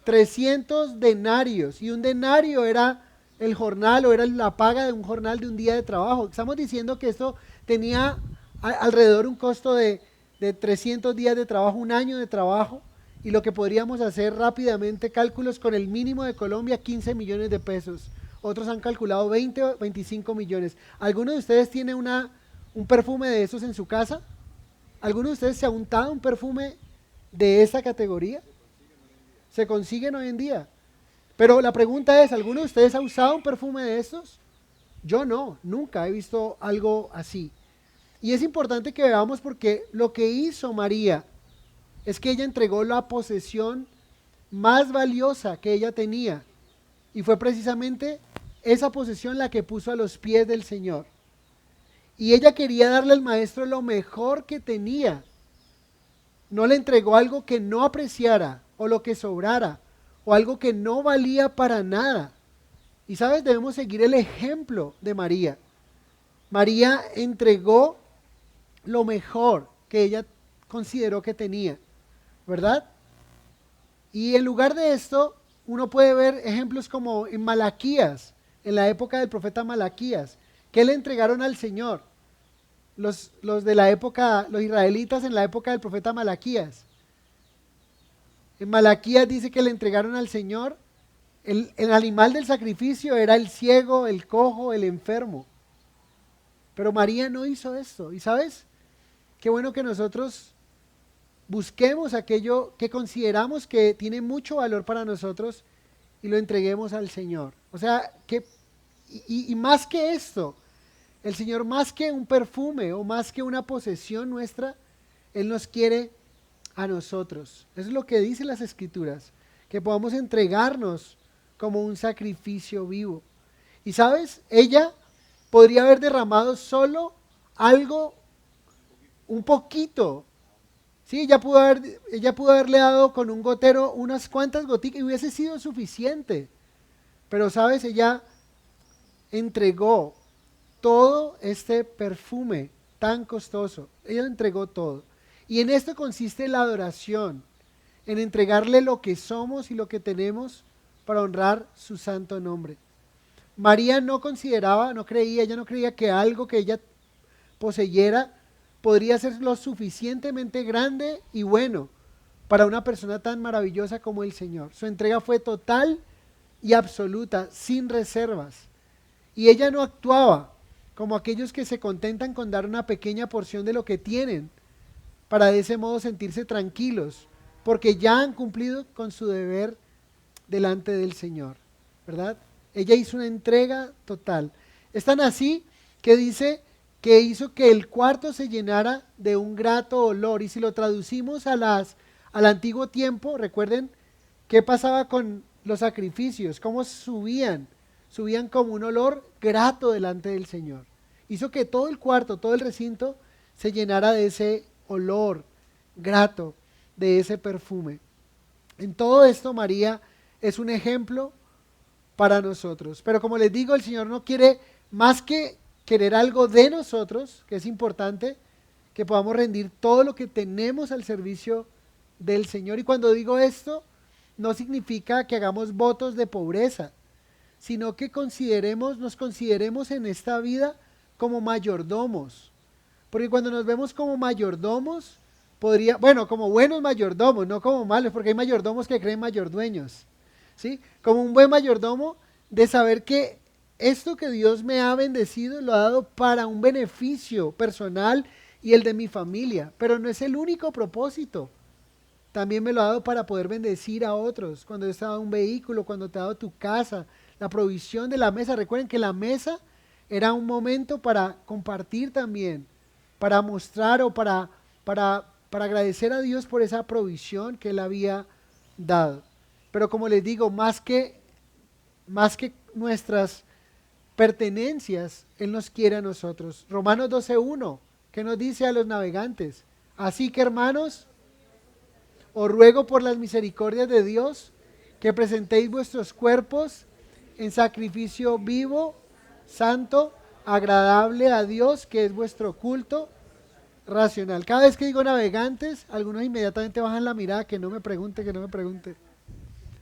300 denarios. Y un denario era el jornal o era la paga de un jornal de un día de trabajo. Estamos diciendo que esto tenía alrededor un costo de 300 días de trabajo, un año de trabajo. Y lo que podríamos hacer rápidamente, cálculos con el mínimo de Colombia, 15 millones de pesos. Otros han calculado 20 o 25 millones. ¿Alguno de ustedes tiene un perfume de esos en su casa? ¿Alguno de ustedes se ha untado un perfume de esa categoría? Se consiguen hoy en día. Pero la pregunta es, ¿alguno de ustedes ha usado un perfume de estos? Yo no, nunca he visto algo así. Y es importante que veamos porque lo que hizo María es que ella entregó la posesión más valiosa que ella tenía. Y fue precisamente esa posesión la que puso a los pies del Señor. Y ella quería darle al maestro lo mejor que tenía. No le entregó algo que no apreciara o lo que sobrara o algo que no valía para nada. Y sabes, debemos seguir el ejemplo de María. María entregó lo mejor que ella consideró que tenía, ¿verdad? Y en lugar de esto, uno puede ver ejemplos como en Malaquías, en la época del profeta Malaquías, que le entregaron al Señor. los de la época, los israelitas en la época del profeta Malaquías. En Malaquías dice que le entregaron al Señor, el animal del sacrificio era el ciego, el cojo, el enfermo. Pero María no hizo esto. ¿Y sabes? Qué bueno que nosotros busquemos aquello que consideramos que tiene mucho valor para nosotros y lo entreguemos al Señor. O sea, y más que esto, el Señor más que un perfume o más que una posesión nuestra, Él nos quiere a nosotros. Eso es lo que dicen las Escrituras, que podamos entregarnos como un sacrificio vivo. Y sabes, ella podría haber derramado solo algo, un poquito. Sí, ella pudo haberle dado con un gotero unas cuantas gotitas y hubiese sido suficiente. Pero sabes, ella entregó todo este perfume tan costoso. Ella entregó todo. Y en esto consiste la adoración, en entregarle lo que somos y lo que tenemos para honrar su santo nombre. María no consideraba, no creía, ella no creía que algo que ella poseyera podría ser lo suficientemente grande y bueno para una persona tan maravillosa como el Señor. Su entrega fue total y absoluta, sin reservas. Y ella no actuaba como aquellos que se contentan con dar una pequeña porción de lo que tienen, para de ese modo sentirse tranquilos, porque ya han cumplido con su deber delante del Señor, ¿verdad? Ella hizo una entrega total. Es tan así que dice que hizo que el cuarto se llenara de un grato olor. Y si lo traducimos al antiguo tiempo, recuerden qué pasaba con los sacrificios, cómo subían como un olor grato delante del Señor. Hizo que todo el cuarto, todo el recinto se llenara de ese olor grato, de ese perfume. En todo esto María es un ejemplo para nosotros. Pero como les digo, el Señor no quiere más que querer algo de nosotros, que es importante, que podamos rendir todo lo que tenemos al servicio del Señor. Y cuando digo esto, no significa que hagamos votos de pobreza, sino que nos consideremos en esta vida como mayordomos. Porque cuando nos vemos como mayordomos, como buenos mayordomos, no como malos, porque hay mayordomos que creen mayordueños, ¿sí? Como un buen mayordomo de saber que esto que Dios me ha bendecido lo ha dado para un beneficio personal y el de mi familia, pero no es el único propósito. También me lo ha dado para poder bendecir a otros, cuando Dios te ha dado un vehículo, cuando te ha dado tu casa, la provisión de la mesa. Recuerden que la mesa era un momento para compartir también, para mostrar o para agradecer a Dios por esa provisión que Él había dado. Pero como les digo, más que nuestras pertenencias, Él nos quiere a nosotros. Romanos 12:1, que nos dice a los navegantes: así que, hermanos, os ruego por las misericordias de Dios que presentéis vuestros cuerpos en sacrificio vivo, santo, agradable a Dios, que es vuestro culto racional. Cada vez que digo navegantes, algunos inmediatamente bajan la mirada, que no me pregunte.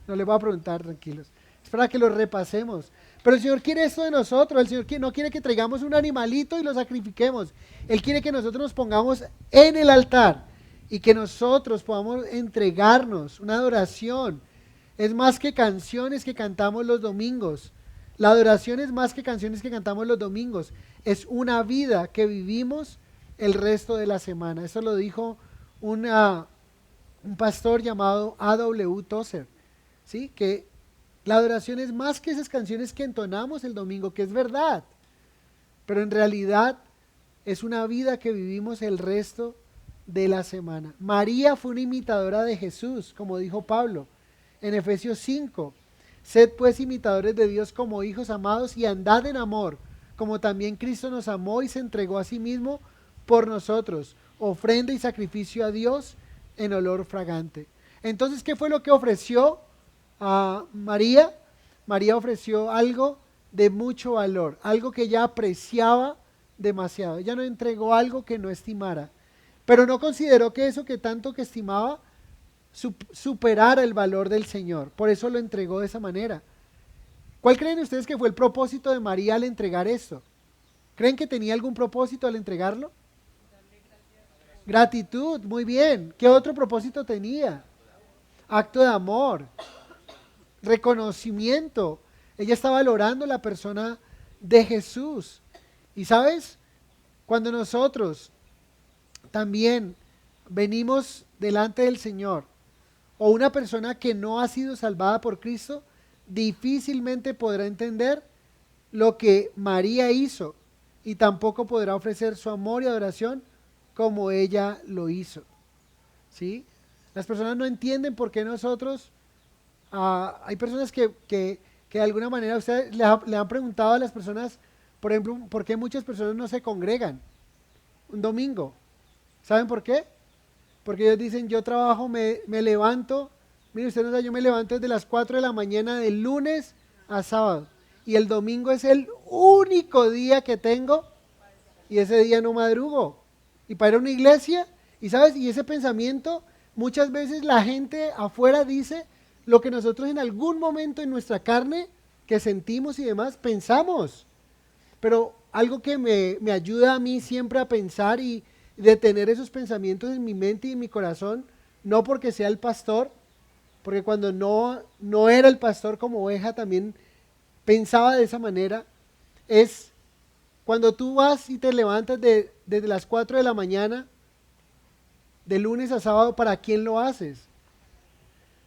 No les voy a preguntar, tranquilos. Es para que lo repasemos. Pero el Señor quiere esto de nosotros. El Señor no quiere que traigamos un animalito y lo sacrifiquemos. Él quiere que nosotros nos pongamos en el altar y que nosotros podamos entregarnos una adoración. Es más que canciones que cantamos los domingos. La adoración es más que canciones que cantamos los domingos. Es una vida que vivimos el resto de la semana. Eso lo dijo un pastor llamado A.W. Tozer, ¿sí? Que la adoración es más que esas canciones que entonamos el domingo, que es verdad, pero en realidad es una vida que vivimos el resto de la semana. María fue una imitadora de Jesús, como dijo Pablo en Efesios 5. Sed pues imitadores de Dios como hijos amados y andad en amor, como también Cristo nos amó y se entregó a sí mismo por nosotros, ofrenda y sacrificio a Dios en olor fragante. Entonces, ¿qué fue lo que ofreció a María? María ofreció algo de mucho valor, algo que ella apreciaba demasiado. Ella no entregó algo que no estimara, pero no consideró que eso que tanto que estimaba superara el valor del Señor. Por eso lo entregó de esa manera. ¿Cuál creen ustedes que fue el propósito de María al entregar esto? ¿Creen que tenía algún propósito al entregarlo? Gratitud, muy bien. ¿Qué otro propósito tenía? Acto de amor, reconocimiento. Ella está valorando la persona de Jesús. Y sabes, cuando nosotros también venimos delante del Señor, o una persona que no ha sido salvada por Cristo, difícilmente podrá entender lo que María hizo y tampoco podrá ofrecer su amor y adoración como ella lo hizo. ¿Sí? Las personas no entienden por qué nosotros, hay personas que de alguna manera ustedes le han preguntado a las personas, por ejemplo, por qué muchas personas no se congregan un domingo. ¿Saben por qué? Porque ellos dicen, yo trabajo, me levanto, mire usted no sabe, yo me levanto desde las 4 de la mañana de lunes a sábado. Y el domingo es el único día que tengo y ese día no madrugo. Y para ir a una iglesia, y sabes, y ese pensamiento, muchas veces la gente afuera dice lo que nosotros en algún momento en nuestra carne, que sentimos y demás, pensamos. Pero algo que me ayuda a mí siempre a pensar y de tener esos pensamientos en mi mente y en mi corazón, no porque sea el pastor, porque cuando no era el pastor como oveja también pensaba de esa manera, es cuando tú vas y te levantas desde las 4 de la mañana, de lunes a sábado, ¿para quién lo haces?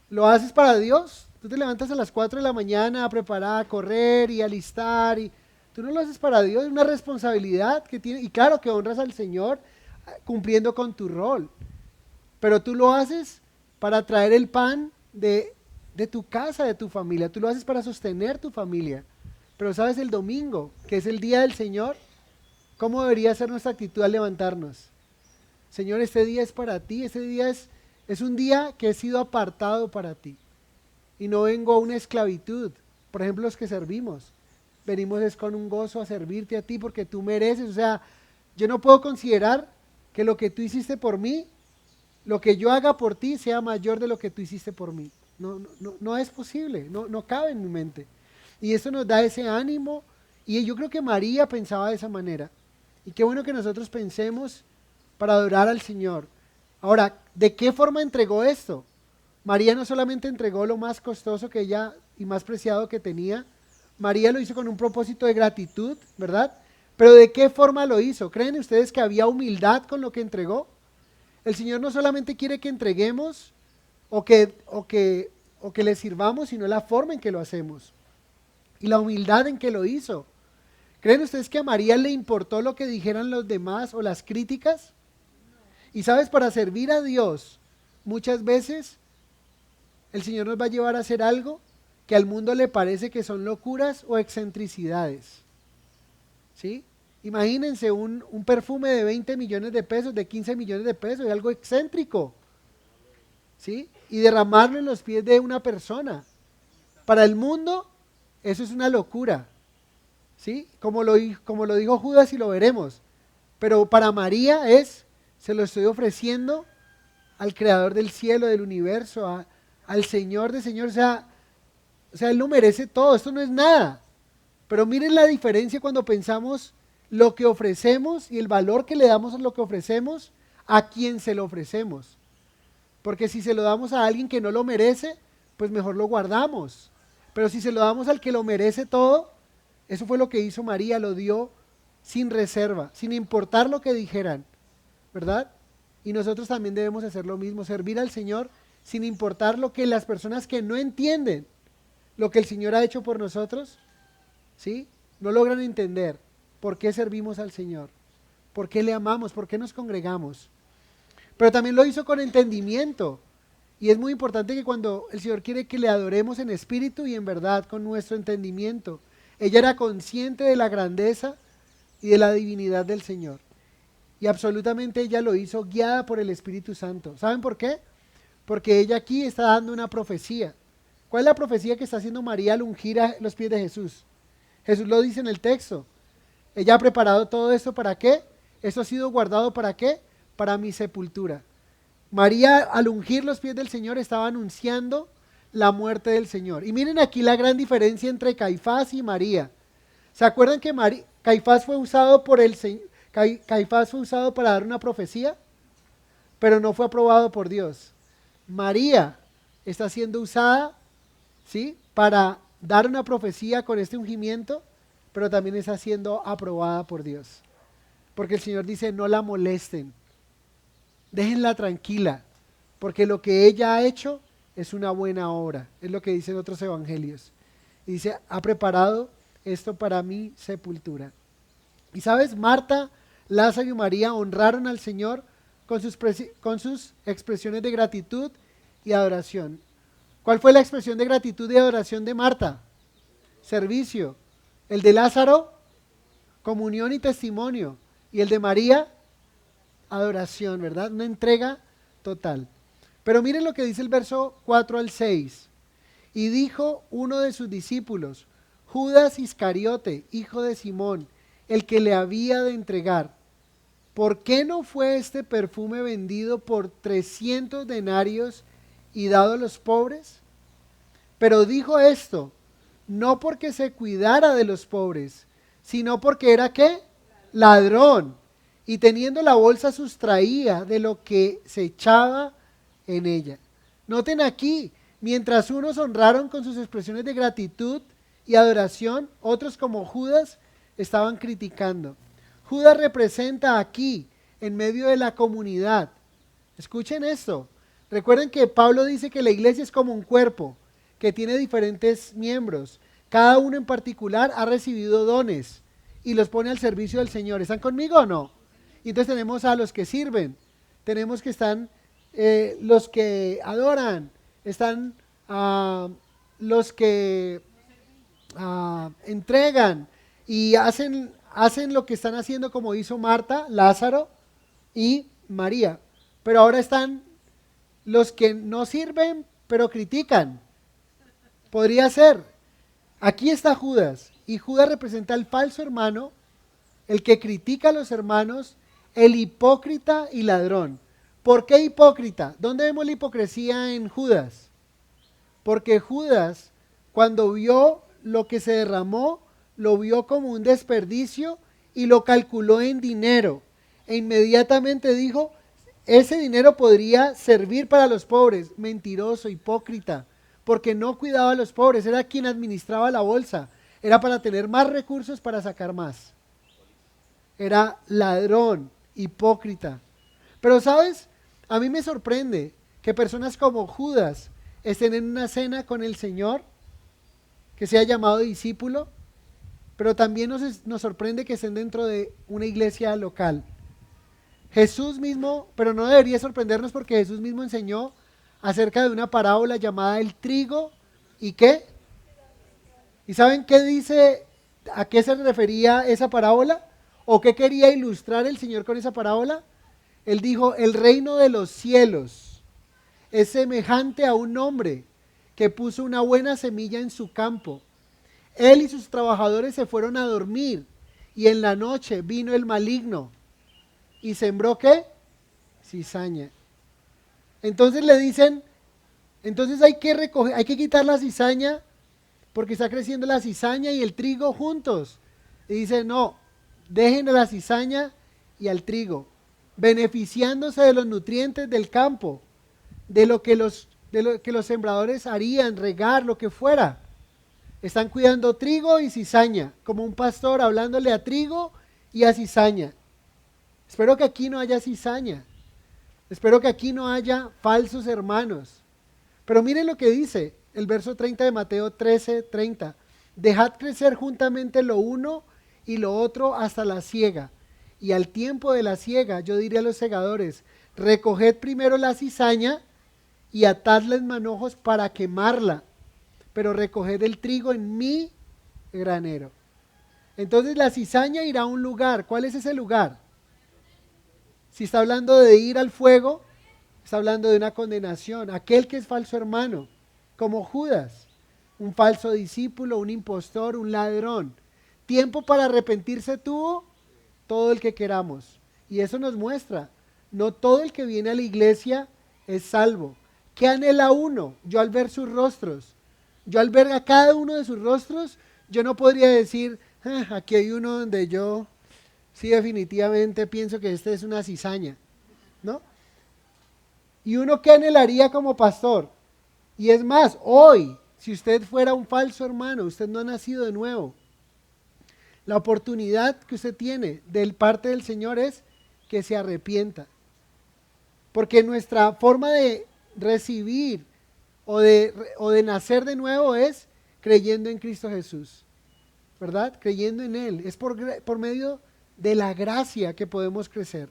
¿Lo haces para Dios? Tú te levantas a las 4 de la mañana a preparar, a correr y a alistar, y tú no lo haces para Dios, es una responsabilidad que tiene, y claro que honras al Señor cumpliendo con tu rol, pero tú lo haces para traer el pan de tu casa, de tu familia, tú lo haces para sostener tu familia. Pero sabes, el domingo, que es el día del Señor, ¿cómo debería ser nuestra actitud al levantarnos? Señor, este día es para ti, este día es un día que he sido apartado para ti. Y no vengo a una esclavitud. Por ejemplo, los que servimos, venimos es con un gozo a servirte a ti porque tú mereces. O sea, yo no puedo considerar que lo que tú hiciste por mí, lo que yo haga por ti sea mayor de lo que tú hiciste por mí. No es posible, no cabe en mi mente. Y eso nos da ese ánimo. Y yo creo que María pensaba de esa manera. Y qué bueno que nosotros pensemos para adorar al Señor. Ahora, ¿de qué forma entregó esto? María no solamente entregó lo más costoso que ella y más preciado que tenía, María lo hizo con un propósito de gratitud, ¿verdad? Pero ¿de qué forma lo hizo? ¿Creen ustedes que había humildad con lo que entregó? El Señor no solamente quiere que entreguemos o que le sirvamos, sino la forma en que lo hacemos y la humildad en que lo hizo. ¿Creen ustedes que a María le importó lo que dijeran los demás o las críticas? Y sabes, para servir a Dios, muchas veces el Señor nos va a llevar a hacer algo que al mundo le parece que son locuras o excentricidades. ¿Sí? Imagínense un perfume de 20 millones de pesos, de 15 millones de pesos, es algo excéntrico. ¿Sí? Y derramarlo en los pies de una persona. Para el mundo, eso es una locura. ¿Sí? Como lo dijo Judas y lo veremos. Pero para María se lo estoy ofreciendo al Creador del cielo, del universo, al Señor de señores. O sea, Él lo merece todo, esto no es nada. Pero miren la diferencia cuando pensamos lo que ofrecemos y el valor que le damos a lo que ofrecemos, a quien se lo ofrecemos. Porque si se lo damos a alguien que no lo merece, pues mejor lo guardamos. Pero si se lo damos al que lo merece todo, eso fue lo que hizo María, lo dio sin reserva, sin importar lo que dijeran, ¿verdad? Y nosotros también debemos hacer lo mismo, servir al Señor sin importar lo que las personas que no entienden lo que el Señor ha hecho por nosotros, ¿sí? No logran entender por qué servimos al Señor, por qué le amamos, por qué nos congregamos. Pero también lo hizo con entendimiento. Y es muy importante que cuando el Señor quiere que le adoremos en espíritu y en verdad, con nuestro entendimiento. Ella era consciente de la grandeza y de la divinidad del Señor. Y absolutamente ella lo hizo guiada por el Espíritu Santo. ¿Saben por qué? Porque ella aquí está dando una profecía. ¿Cuál es la profecía que está haciendo María al ungir a los pies de Jesús? Jesús lo dice en el texto. Ella ha preparado todo esto ¿para qué? Esto ha sido guardado ¿para qué? Para mi sepultura. María al ungir los pies del Señor estaba anunciando la muerte del Señor. Y miren aquí la gran diferencia entre Caifás y María. ¿Se acuerdan que Caifás fue usado por Caifás fue usado para dar una profecía? pero no fue aprobado por Dios. María está siendo usada, ¿sí?, para dar una profecía con este ungimiento, pero también está siendo aprobada por Dios. Porque el Señor dice, no la molesten, déjenla tranquila, porque lo que ella ha hecho es una buena obra, es lo que dicen otros evangelios. Y dice, ha preparado esto para mi sepultura. Y sabes, Marta, Lázaro y María honraron al Señor con sus expresiones de gratitud y adoración. ¿Cuál fue la expresión de gratitud y adoración de Marta? Servicio. El de Lázaro, comunión y testimonio. Y el de María, adoración, ¿verdad? Una entrega total. Pero miren lo que dice el verso 4 al 6. Y dijo uno de sus discípulos, Judas Iscariote, hijo de Simón, el que le había de entregar, ¿por qué no fue este perfume vendido por 300 denarios y dado a los pobres? Pero dijo esto, no porque se cuidara de los pobres, sino porque era ¿qué? Ladrón. Y teniendo la bolsa sustraía de lo que se echaba en ella. Noten aquí, mientras unos honraron con sus expresiones de gratitud y adoración, otros como Judas estaban criticando. Judas representa aquí, en medio de la comunidad. Escuchen esto. Recuerden que Pablo dice que la iglesia es como un cuerpo, que tiene diferentes miembros. Cada uno en particular ha recibido dones y los pone al servicio del Señor. ¿Están conmigo o no? Y entonces tenemos a los que sirven, tenemos que están los que adoran, están los que entregan y hacen lo que están haciendo, como hizo Marta, Lázaro y María. Pero ahora están los que no sirven, pero critican. Podría ser. Aquí está Judas, y Judas representa al falso hermano, el que critica a los hermanos, el hipócrita y ladrón. ¿Por qué hipócrita? ¿Dónde vemos la hipocresía en Judas? Porque Judas, cuando vio lo que se derramó, lo vio como un desperdicio y lo calculó en dinero. E inmediatamente dijo, ese dinero podría servir para los pobres. Mentiroso, hipócrita, porque no cuidaba a los pobres, era quien administraba la bolsa. Era para tener más recursos para sacar más. Era ladrón, hipócrita. Pero ¿sabes? A mí me sorprende que personas como Judas estén en una cena con el Señor, que sea llamado discípulo, pero también nos sorprende que estén dentro de una iglesia local. Jesús mismo, pero no debería sorprendernos porque Jesús mismo enseñó acerca de una parábola llamada el trigo y ¿qué? ¿Y saben qué dice, a qué se refería esa parábola? ¿O qué quería ilustrar el Señor con esa parábola? Él dijo, el reino de los cielos es semejante a un hombre que puso una buena semilla en su campo. Él y sus trabajadores se fueron a dormir y en la noche vino el maligno y sembró ¿qué? Cizaña. Entonces le dicen, entonces hay que recoger, hay que quitar la cizaña porque está creciendo la cizaña y el trigo juntos. Y dice, no, dejen a la cizaña y al trigo, beneficiándose de los nutrientes del campo, de lo que los sembradores harían, regar, lo que fuera. Están cuidando trigo y cizaña, como un pastor hablándole a trigo y a cizaña. Espero que aquí no haya cizaña. Espero que aquí no haya falsos hermanos. Pero miren lo que dice el verso 30 de Mateo 13:30. Dejad crecer juntamente lo uno y lo otro hasta la siega. Y al tiempo de la siega yo diré a los segadores, recoged primero la cizaña y atadla en manojos para quemarla, pero recoged el trigo en mi granero. Entonces la cizaña irá a un lugar. ¿Cuál es ese lugar? Si está hablando de ir al fuego, está hablando de una condenación. Aquel que es falso hermano, como Judas, un falso discípulo, un impostor, un ladrón. Tiempo para arrepentirse tuvo todo el que queramos. Y eso nos muestra, no todo el que viene a la iglesia es salvo. ¿Qué anhela uno? Yo al ver sus rostros, yo al ver a cada uno de sus rostros, yo no podría decir, aquí hay uno donde yo sí definitivamente pienso que este es una cizaña, ¿no? ¿Y uno qué anhelaría como pastor? Y es más, hoy, si usted fuera un falso hermano, usted no ha nacido de nuevo. La oportunidad que usted tiene de parte del Señor es que se arrepienta. Porque nuestra forma de recibir o de nacer de nuevo es creyendo en Cristo Jesús, ¿verdad? Creyendo en Él. Es por medio de la gracia que podemos crecer.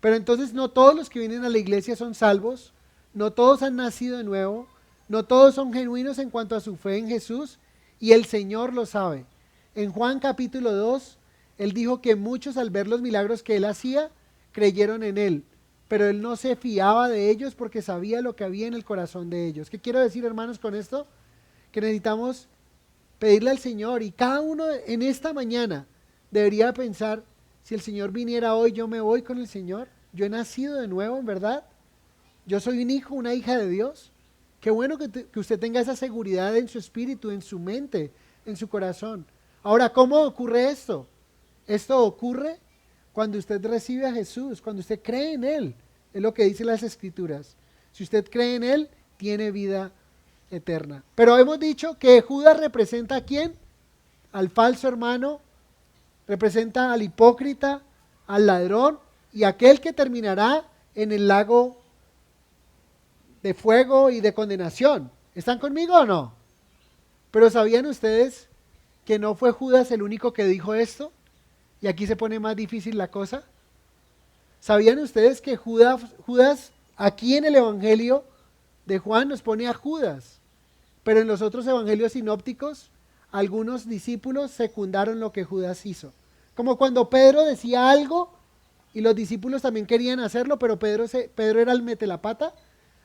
Pero entonces no todos los que vienen a la iglesia son salvos, no todos han nacido de nuevo, no todos son genuinos en cuanto a su fe en Jesús, y el Señor lo sabe. En Juan capítulo 2, Él dijo que muchos al ver los milagros que Él hacía, creyeron en Él, pero Él no se fiaba de ellos porque sabía lo que había en el corazón de ellos. ¿Qué quiero decir, hermanos, con esto? Que necesitamos pedirle al Señor, y cada uno en esta mañana debería pensar, si el Señor viniera hoy, yo me voy con el Señor. Yo he nacido de nuevo, en verdad. Yo soy un hijo, una hija de Dios. Qué bueno que usted tenga esa seguridad en su espíritu, en su mente, en su corazón. Ahora, ¿cómo ocurre esto? Esto ocurre cuando usted recibe a Jesús, cuando usted cree en Él. Es lo que dicen las Escrituras. Si usted cree en Él, tiene vida eterna. Pero hemos dicho que Judas representa ¿a quién? Al falso hermano, representa al hipócrita, al ladrón y aquel que terminará en el lago de fuego y de condenación. ¿Están conmigo o no? Pero ¿sabían ustedes que no fue Judas el único que dijo esto? Y aquí se pone más difícil la cosa. ¿Sabían ustedes que Judas aquí en el Evangelio de Juan nos pone a Judas? Pero en los otros evangelios sinópticos, algunos discípulos secundaron lo que Judas hizo. Como cuando Pedro decía algo y los discípulos también querían hacerlo, pero Pedro era el metelapata.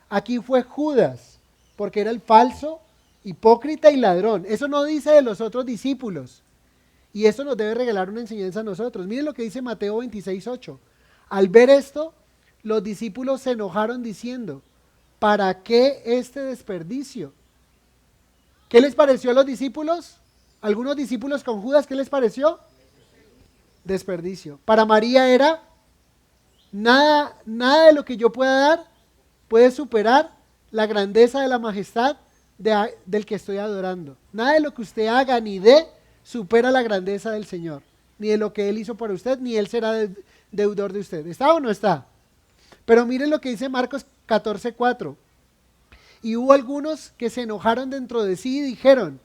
Aquí fue Judas, porque era el falso, hipócrita y ladrón. Eso no dice de los otros discípulos. Y eso nos debe regalar una enseñanza a nosotros. Miren lo que dice Mateo 26:8. Al ver esto, los discípulos se enojaron diciendo, ¿para qué este desperdicio? ¿Qué les pareció a los discípulos? Algunos discípulos con Judas, ¿qué les pareció? Desperdicio. Para María era, nada de lo que yo pueda dar puede superar la grandeza de la majestad del que estoy adorando. Nada de lo que usted haga ni dé supera la grandeza del Señor, ni de lo que Él hizo por usted, ni Él será deudor de usted. ¿Está o no está? Pero miren lo que dice Marcos 14:4. Y hubo algunos que se enojaron dentro de sí y dijeron,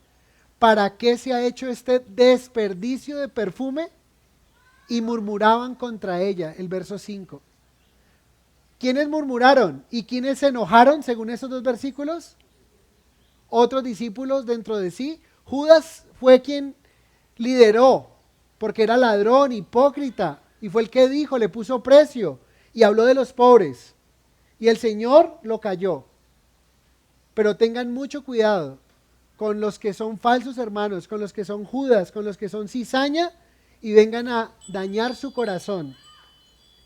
¿para qué se ha hecho este desperdicio de perfume? Y murmuraban contra ella, el verso 5. ¿Quiénes murmuraron y quiénes se enojaron según esos dos versículos? Otros discípulos dentro de sí. Judas fue quien lideró, porque era ladrón, hipócrita, y fue el que dijo, le puso precio, y habló de los pobres. Y el Señor lo calló. Pero tengan mucho cuidado con los que son falsos hermanos, con los que son Judas, con los que son cizaña, y vengan a dañar su corazón.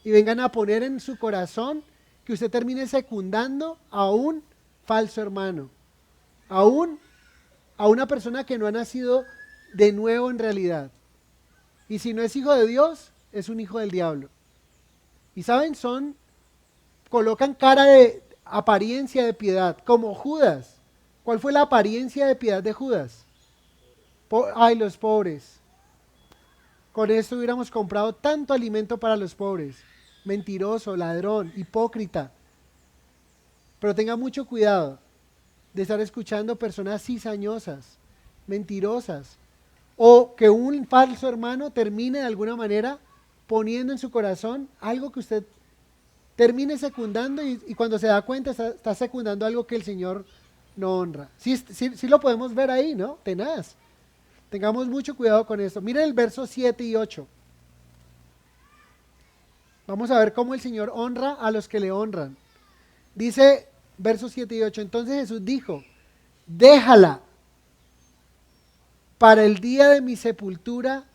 Y vengan a poner en su corazón que usted termine secundando a un falso hermano. A una persona que no ha nacido de nuevo en realidad. Y si no es hijo de Dios, es un hijo del diablo. Y saben, colocan cara de apariencia de piedad, como Judas. ¿Cuál fue la apariencia de piedad de Judas? Ay, los pobres. Con esto hubiéramos comprado tanto alimento para los pobres. Mentiroso, ladrón, hipócrita. Pero tenga mucho cuidado de estar escuchando personas cizañosas, mentirosas, o que un falso hermano termine de alguna manera poniendo en su corazón algo que usted termine secundando y cuando se da cuenta está secundando algo que el Señor no honra. Sí lo podemos ver ahí, ¿no? Tenaz. Tengamos mucho cuidado con esto. Miren el verso 7 y 8. Vamos a ver cómo el Señor honra a los que le honran. Dice versos 7 y 8. Entonces Jesús dijo, déjala, para el día de mi sepultura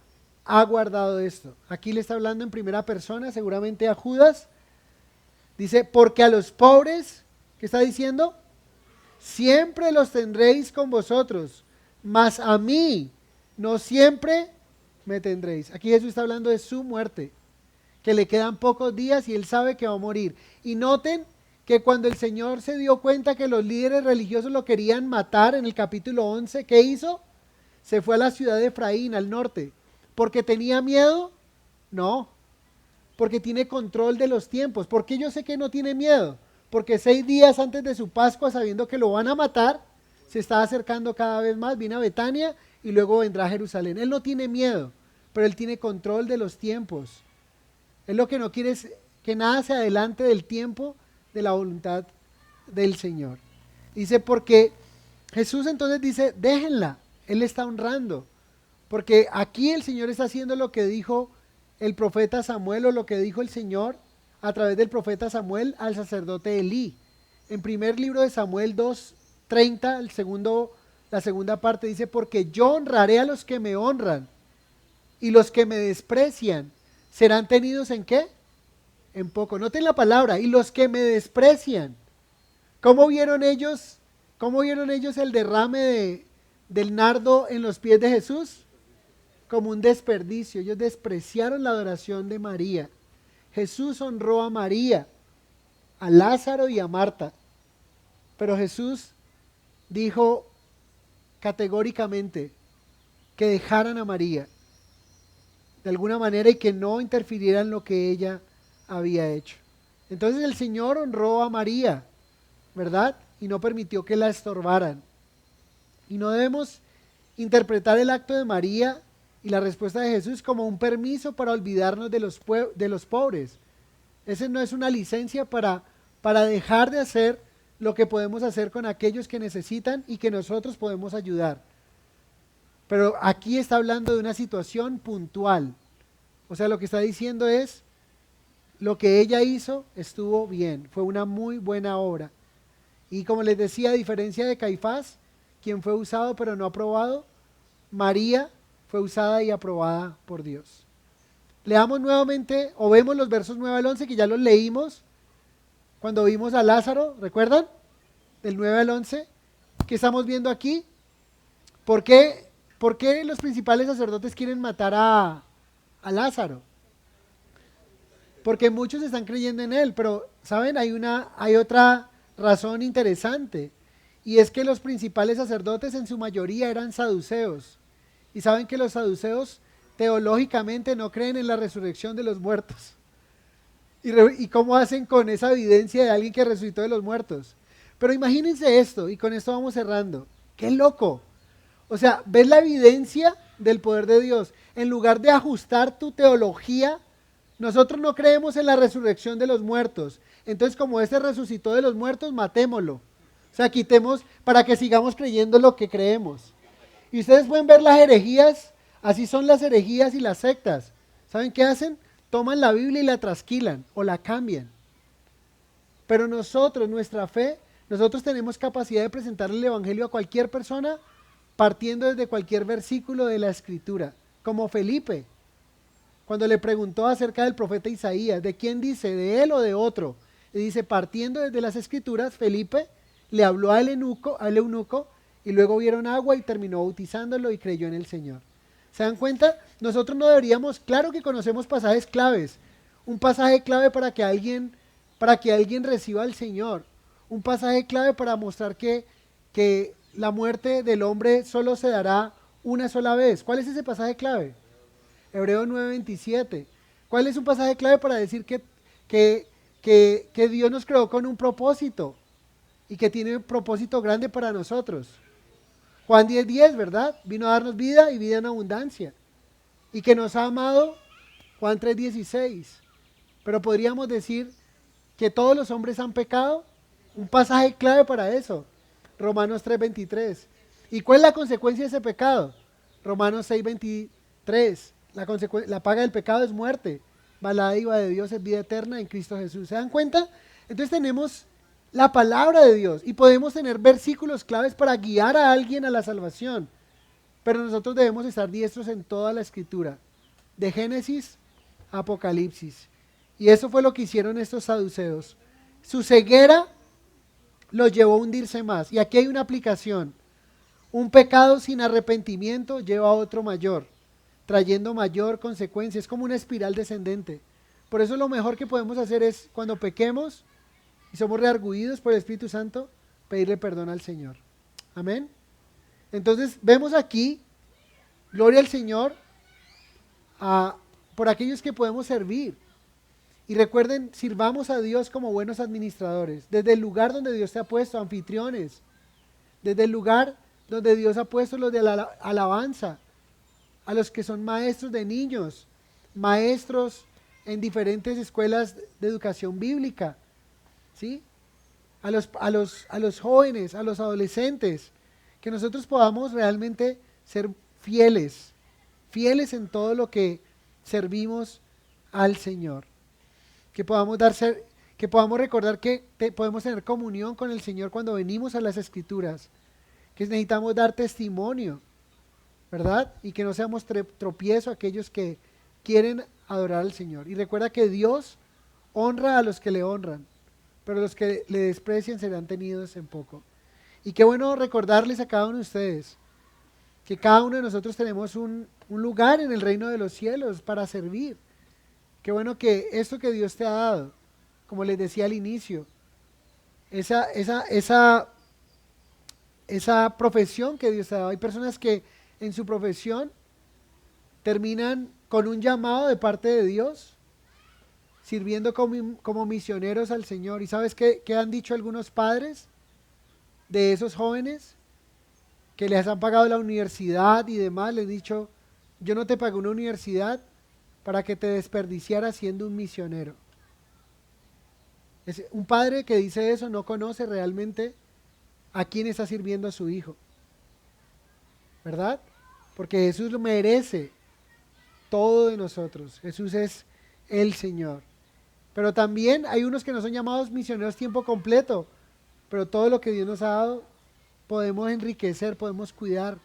ha guardado esto. Aquí le está hablando en primera persona, seguramente a Judas. Dice, porque a los pobres, ¿qué está diciendo? Siempre los tendréis con vosotros, mas a mí no siempre me tendréis. Aquí Jesús está hablando de su muerte, que le quedan pocos días y él sabe que va a morir. Y noten que cuando el Señor se dio cuenta que los líderes religiosos lo querían matar en el capítulo 11, ¿qué hizo? Se fue a la ciudad de Efraín, al norte. ¿Porque tenía miedo? No, porque tiene control de los tiempos. ¿Por qué yo sé que no tiene miedo? Porque 6 días antes de su Pascua, sabiendo que lo van a matar, se está acercando cada vez más, viene a Betania y luego vendrá a Jerusalén. Él no tiene miedo, pero él tiene control de los tiempos. Él lo que no quiere es que nada se adelante del tiempo de la voluntad del Señor. Dice, porque Jesús entonces dice, déjenla, Él está honrando, porque aquí el Señor está haciendo lo que dijo el profeta Samuel o lo que dijo el Señor a través del profeta Samuel al sacerdote Elí. En primer libro de Samuel 2:30, la segunda parte dice, porque yo honraré a los que me honran y los que me desprecian serán tenidos ¿en qué? En poco. Noten la palabra, y los que me desprecian. ¿Cómo vieron ellos el derrame del nardo en los pies de Jesús? Como un desperdicio. Ellos despreciaron la adoración de María. Jesús honró a María, a Lázaro y a Marta. Pero Jesús dijo categóricamente que dejaran a María de alguna manera y que no interfirieran en lo que ella había hecho. Entonces el Señor honró a María, ¿verdad? Y no permitió que la estorbaran. Y no debemos interpretar el acto de María y la respuesta de Jesús como un permiso para olvidarnos de los pobres. Ese no es una licencia para dejar de hacer lo que podemos hacer con aquellos que necesitan y que nosotros podemos ayudar. Pero aquí está hablando de una situación puntual. O sea, lo que está diciendo es, lo que ella hizo estuvo bien, fue una muy buena obra. Y como les decía, a diferencia de Caifás, quien fue usado pero no aprobado, María fue usada y aprobada por Dios. Leamos nuevamente, o vemos los versos 9 al 11, que ya los leímos, cuando vimos a Lázaro, ¿recuerdan? Del 9 al 11, ¿qué estamos viendo aquí? ¿Por qué los principales sacerdotes quieren matar a Lázaro? Porque muchos están creyendo en él, pero ¿saben? Hay otra razón interesante, y es que los principales sacerdotes en su mayoría eran saduceos, y saben que los saduceos teológicamente no creen en la resurrección de los muertos. ¿Y cómo hacen con esa evidencia de alguien que resucitó de los muertos? Pero imagínense esto, y con esto vamos cerrando. ¡Qué loco! O sea, ¿ves la evidencia del poder de Dios? En lugar de ajustar tu teología, nosotros no creemos en la resurrección de los muertos. Entonces, como este resucitó de los muertos, matémoslo. O sea, quitemos para que sigamos creyendo lo que creemos. Y ustedes pueden ver las herejías, así son las herejías y las sectas. ¿Saben qué hacen? Toman la Biblia y la trasquilan o la cambian. Pero nosotros, nuestra fe, nosotros tenemos capacidad de presentarle el Evangelio a cualquier persona partiendo desde cualquier versículo de la Escritura, como Felipe, cuando le preguntó acerca del profeta Isaías, ¿de quién dice? ¿De él o de otro? Y dice, partiendo desde las Escrituras, Felipe le habló al eunuco y luego vieron agua y terminó bautizándolo y creyó en el Señor. ¿Se dan cuenta? Nosotros no deberíamos, claro que conocemos pasajes claves, un pasaje clave para que alguien reciba al Señor, un pasaje clave para mostrar que la muerte del hombre solo se dará una sola vez. ¿Cuál es ese pasaje clave? Hebreos 9:27. ¿Cuál es un pasaje clave para decir que Dios nos creó con un propósito y que tiene un propósito grande para nosotros? Juan 10:10, ¿verdad? Vino a darnos vida y vida en abundancia. Y que nos ha amado, Juan 3:16. Pero podríamos decir que todos los hombres han pecado. Un pasaje clave para eso. Romanos 3:23. ¿Y cuál es la consecuencia de ese pecado? Romanos 6:23. La paga del pecado es muerte, mas la dádiva de Dios es vida eterna en Cristo Jesús. ¿Se dan cuenta? Entonces tenemos la palabra de Dios y podemos tener versículos claves para guiar a alguien a la salvación. Pero nosotros debemos estar diestros en toda la Escritura, de Génesis a Apocalipsis. Y eso fue lo que hicieron estos saduceos. Su ceguera los llevó a hundirse más. Y aquí hay una aplicación. Un pecado sin arrepentimiento lleva a otro mayor, trayendo mayor consecuencia. Es como una espiral descendente. Por eso lo mejor que podemos hacer es, cuando pequemos, y somos reargüidos por el Espíritu Santo, pedirle perdón al Señor. Amén. Entonces vemos aquí, gloria al Señor, por aquellos que podemos servir. Y recuerden, sirvamos a Dios como buenos administradores, desde el lugar donde Dios te ha puesto, anfitriones, desde el lugar donde Dios ha puesto los de la alabanza, a los que son maestros de niños, maestros en diferentes escuelas de educación bíblica, ¿sí? A los jóvenes, a los adolescentes, que nosotros podamos realmente ser fieles, fieles en todo lo que servimos al Señor. Que podamos recordar que podemos tener comunión con el Señor cuando venimos a las Escrituras, que necesitamos dar testimonio, ¿verdad? Y que no seamos tropiezo a aquellos que quieren adorar al Señor. Y recuerda que Dios honra a los que le honran, pero los que le desprecian serán tenidos en poco. Y qué bueno recordarles a cada uno de ustedes que cada uno de nosotros tenemos un lugar en el reino de los cielos para servir. Qué bueno que esto que Dios te ha dado, como les decía al inicio, esa profesión que Dios te ha dado. Hay personas que en su profesión terminan con un llamado de parte de Dios, sirviendo como misioneros al Señor. ¿Y sabes qué han dicho algunos padres de esos jóvenes? Que les han pagado la universidad y demás, les han dicho, yo no te pagué una universidad para que te desperdiciaras siendo un misionero. Un padre que dice eso no conoce realmente a quién está sirviendo a su hijo, ¿verdad? Porque Jesús lo merece todo de nosotros. Jesús es el Señor. Pero también hay unos que no son llamados misioneros tiempo completo, pero todo lo que Dios nos ha dado podemos enriquecer, podemos cuidar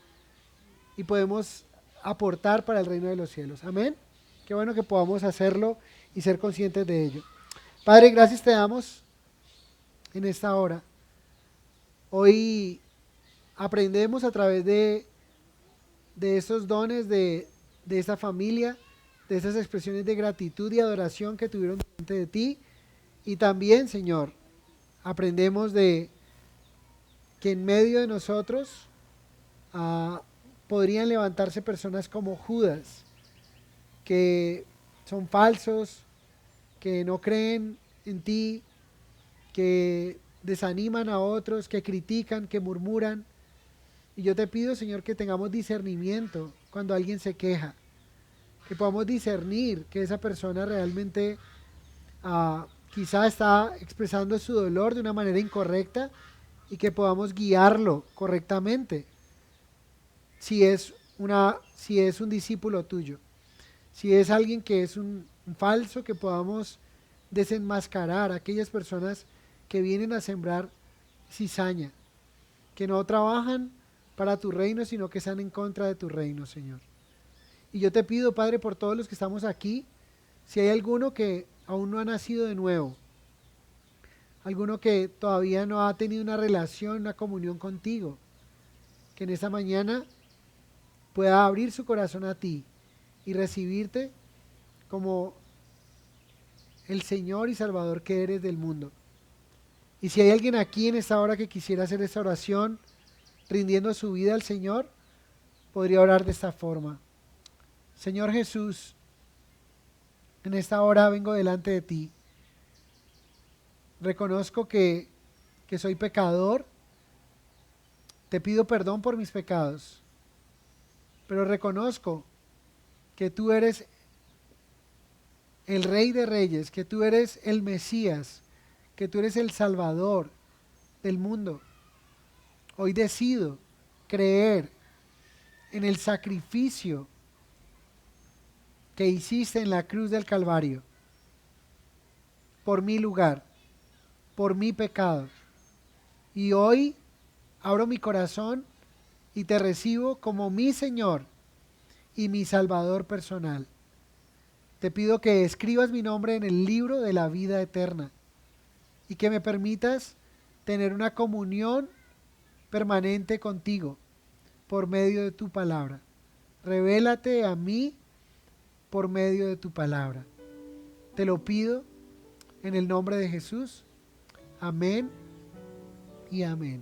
y podemos aportar para el reino de los cielos. Amén. Qué bueno que podamos hacerlo y ser conscientes de ello. Padre, gracias te damos en esta hora. Hoy aprendemos a través de esos dones de esta familia, de esas expresiones de gratitud y adoración que tuvieron delante de ti. Y también, Señor, aprendemos de que en medio de nosotros podrían levantarse personas como Judas, que son falsos, que no creen en ti, que desaniman a otros, que critican, que murmuran. Y yo te pido, Señor, que tengamos discernimiento cuando alguien se queja, que podamos discernir que esa persona realmente quizá está expresando su dolor de una manera incorrecta y que podamos guiarlo correctamente si es un discípulo tuyo. Si es alguien que es un falso, que podamos desenmascarar a aquellas personas que vienen a sembrar cizaña, que no trabajan para tu reino, sino que están en contra de tu reino, Señor. Y yo te pido, Padre, por todos los que estamos aquí, si hay alguno que aún no ha nacido de nuevo, alguno que todavía no ha tenido una relación, una comunión contigo, que en esta mañana pueda abrir su corazón a ti y recibirte como el Señor y Salvador que eres del mundo. Y si hay alguien aquí en esta hora que quisiera hacer esta oración, rindiendo su vida al Señor, podría orar de esta forma. Señor Jesús, en esta hora vengo delante de ti. Reconozco que soy pecador. Te pido perdón por mis pecados. Pero reconozco que tú eres el Rey de Reyes, que tú eres el Mesías, que tú eres el Salvador del mundo. Hoy decido creer en el sacrificio que hiciste en la cruz del Calvario por mi lugar, por mi pecado. Y hoy abro mi corazón y te recibo como mi Señor y mi Salvador personal. Te pido que escribas mi nombre en el libro de la vida eterna y que me permitas tener una comunión permanente contigo por medio de tu palabra. Revélate a mí por medio de tu palabra. Te lo pido en el nombre de Jesús. Amén y amén.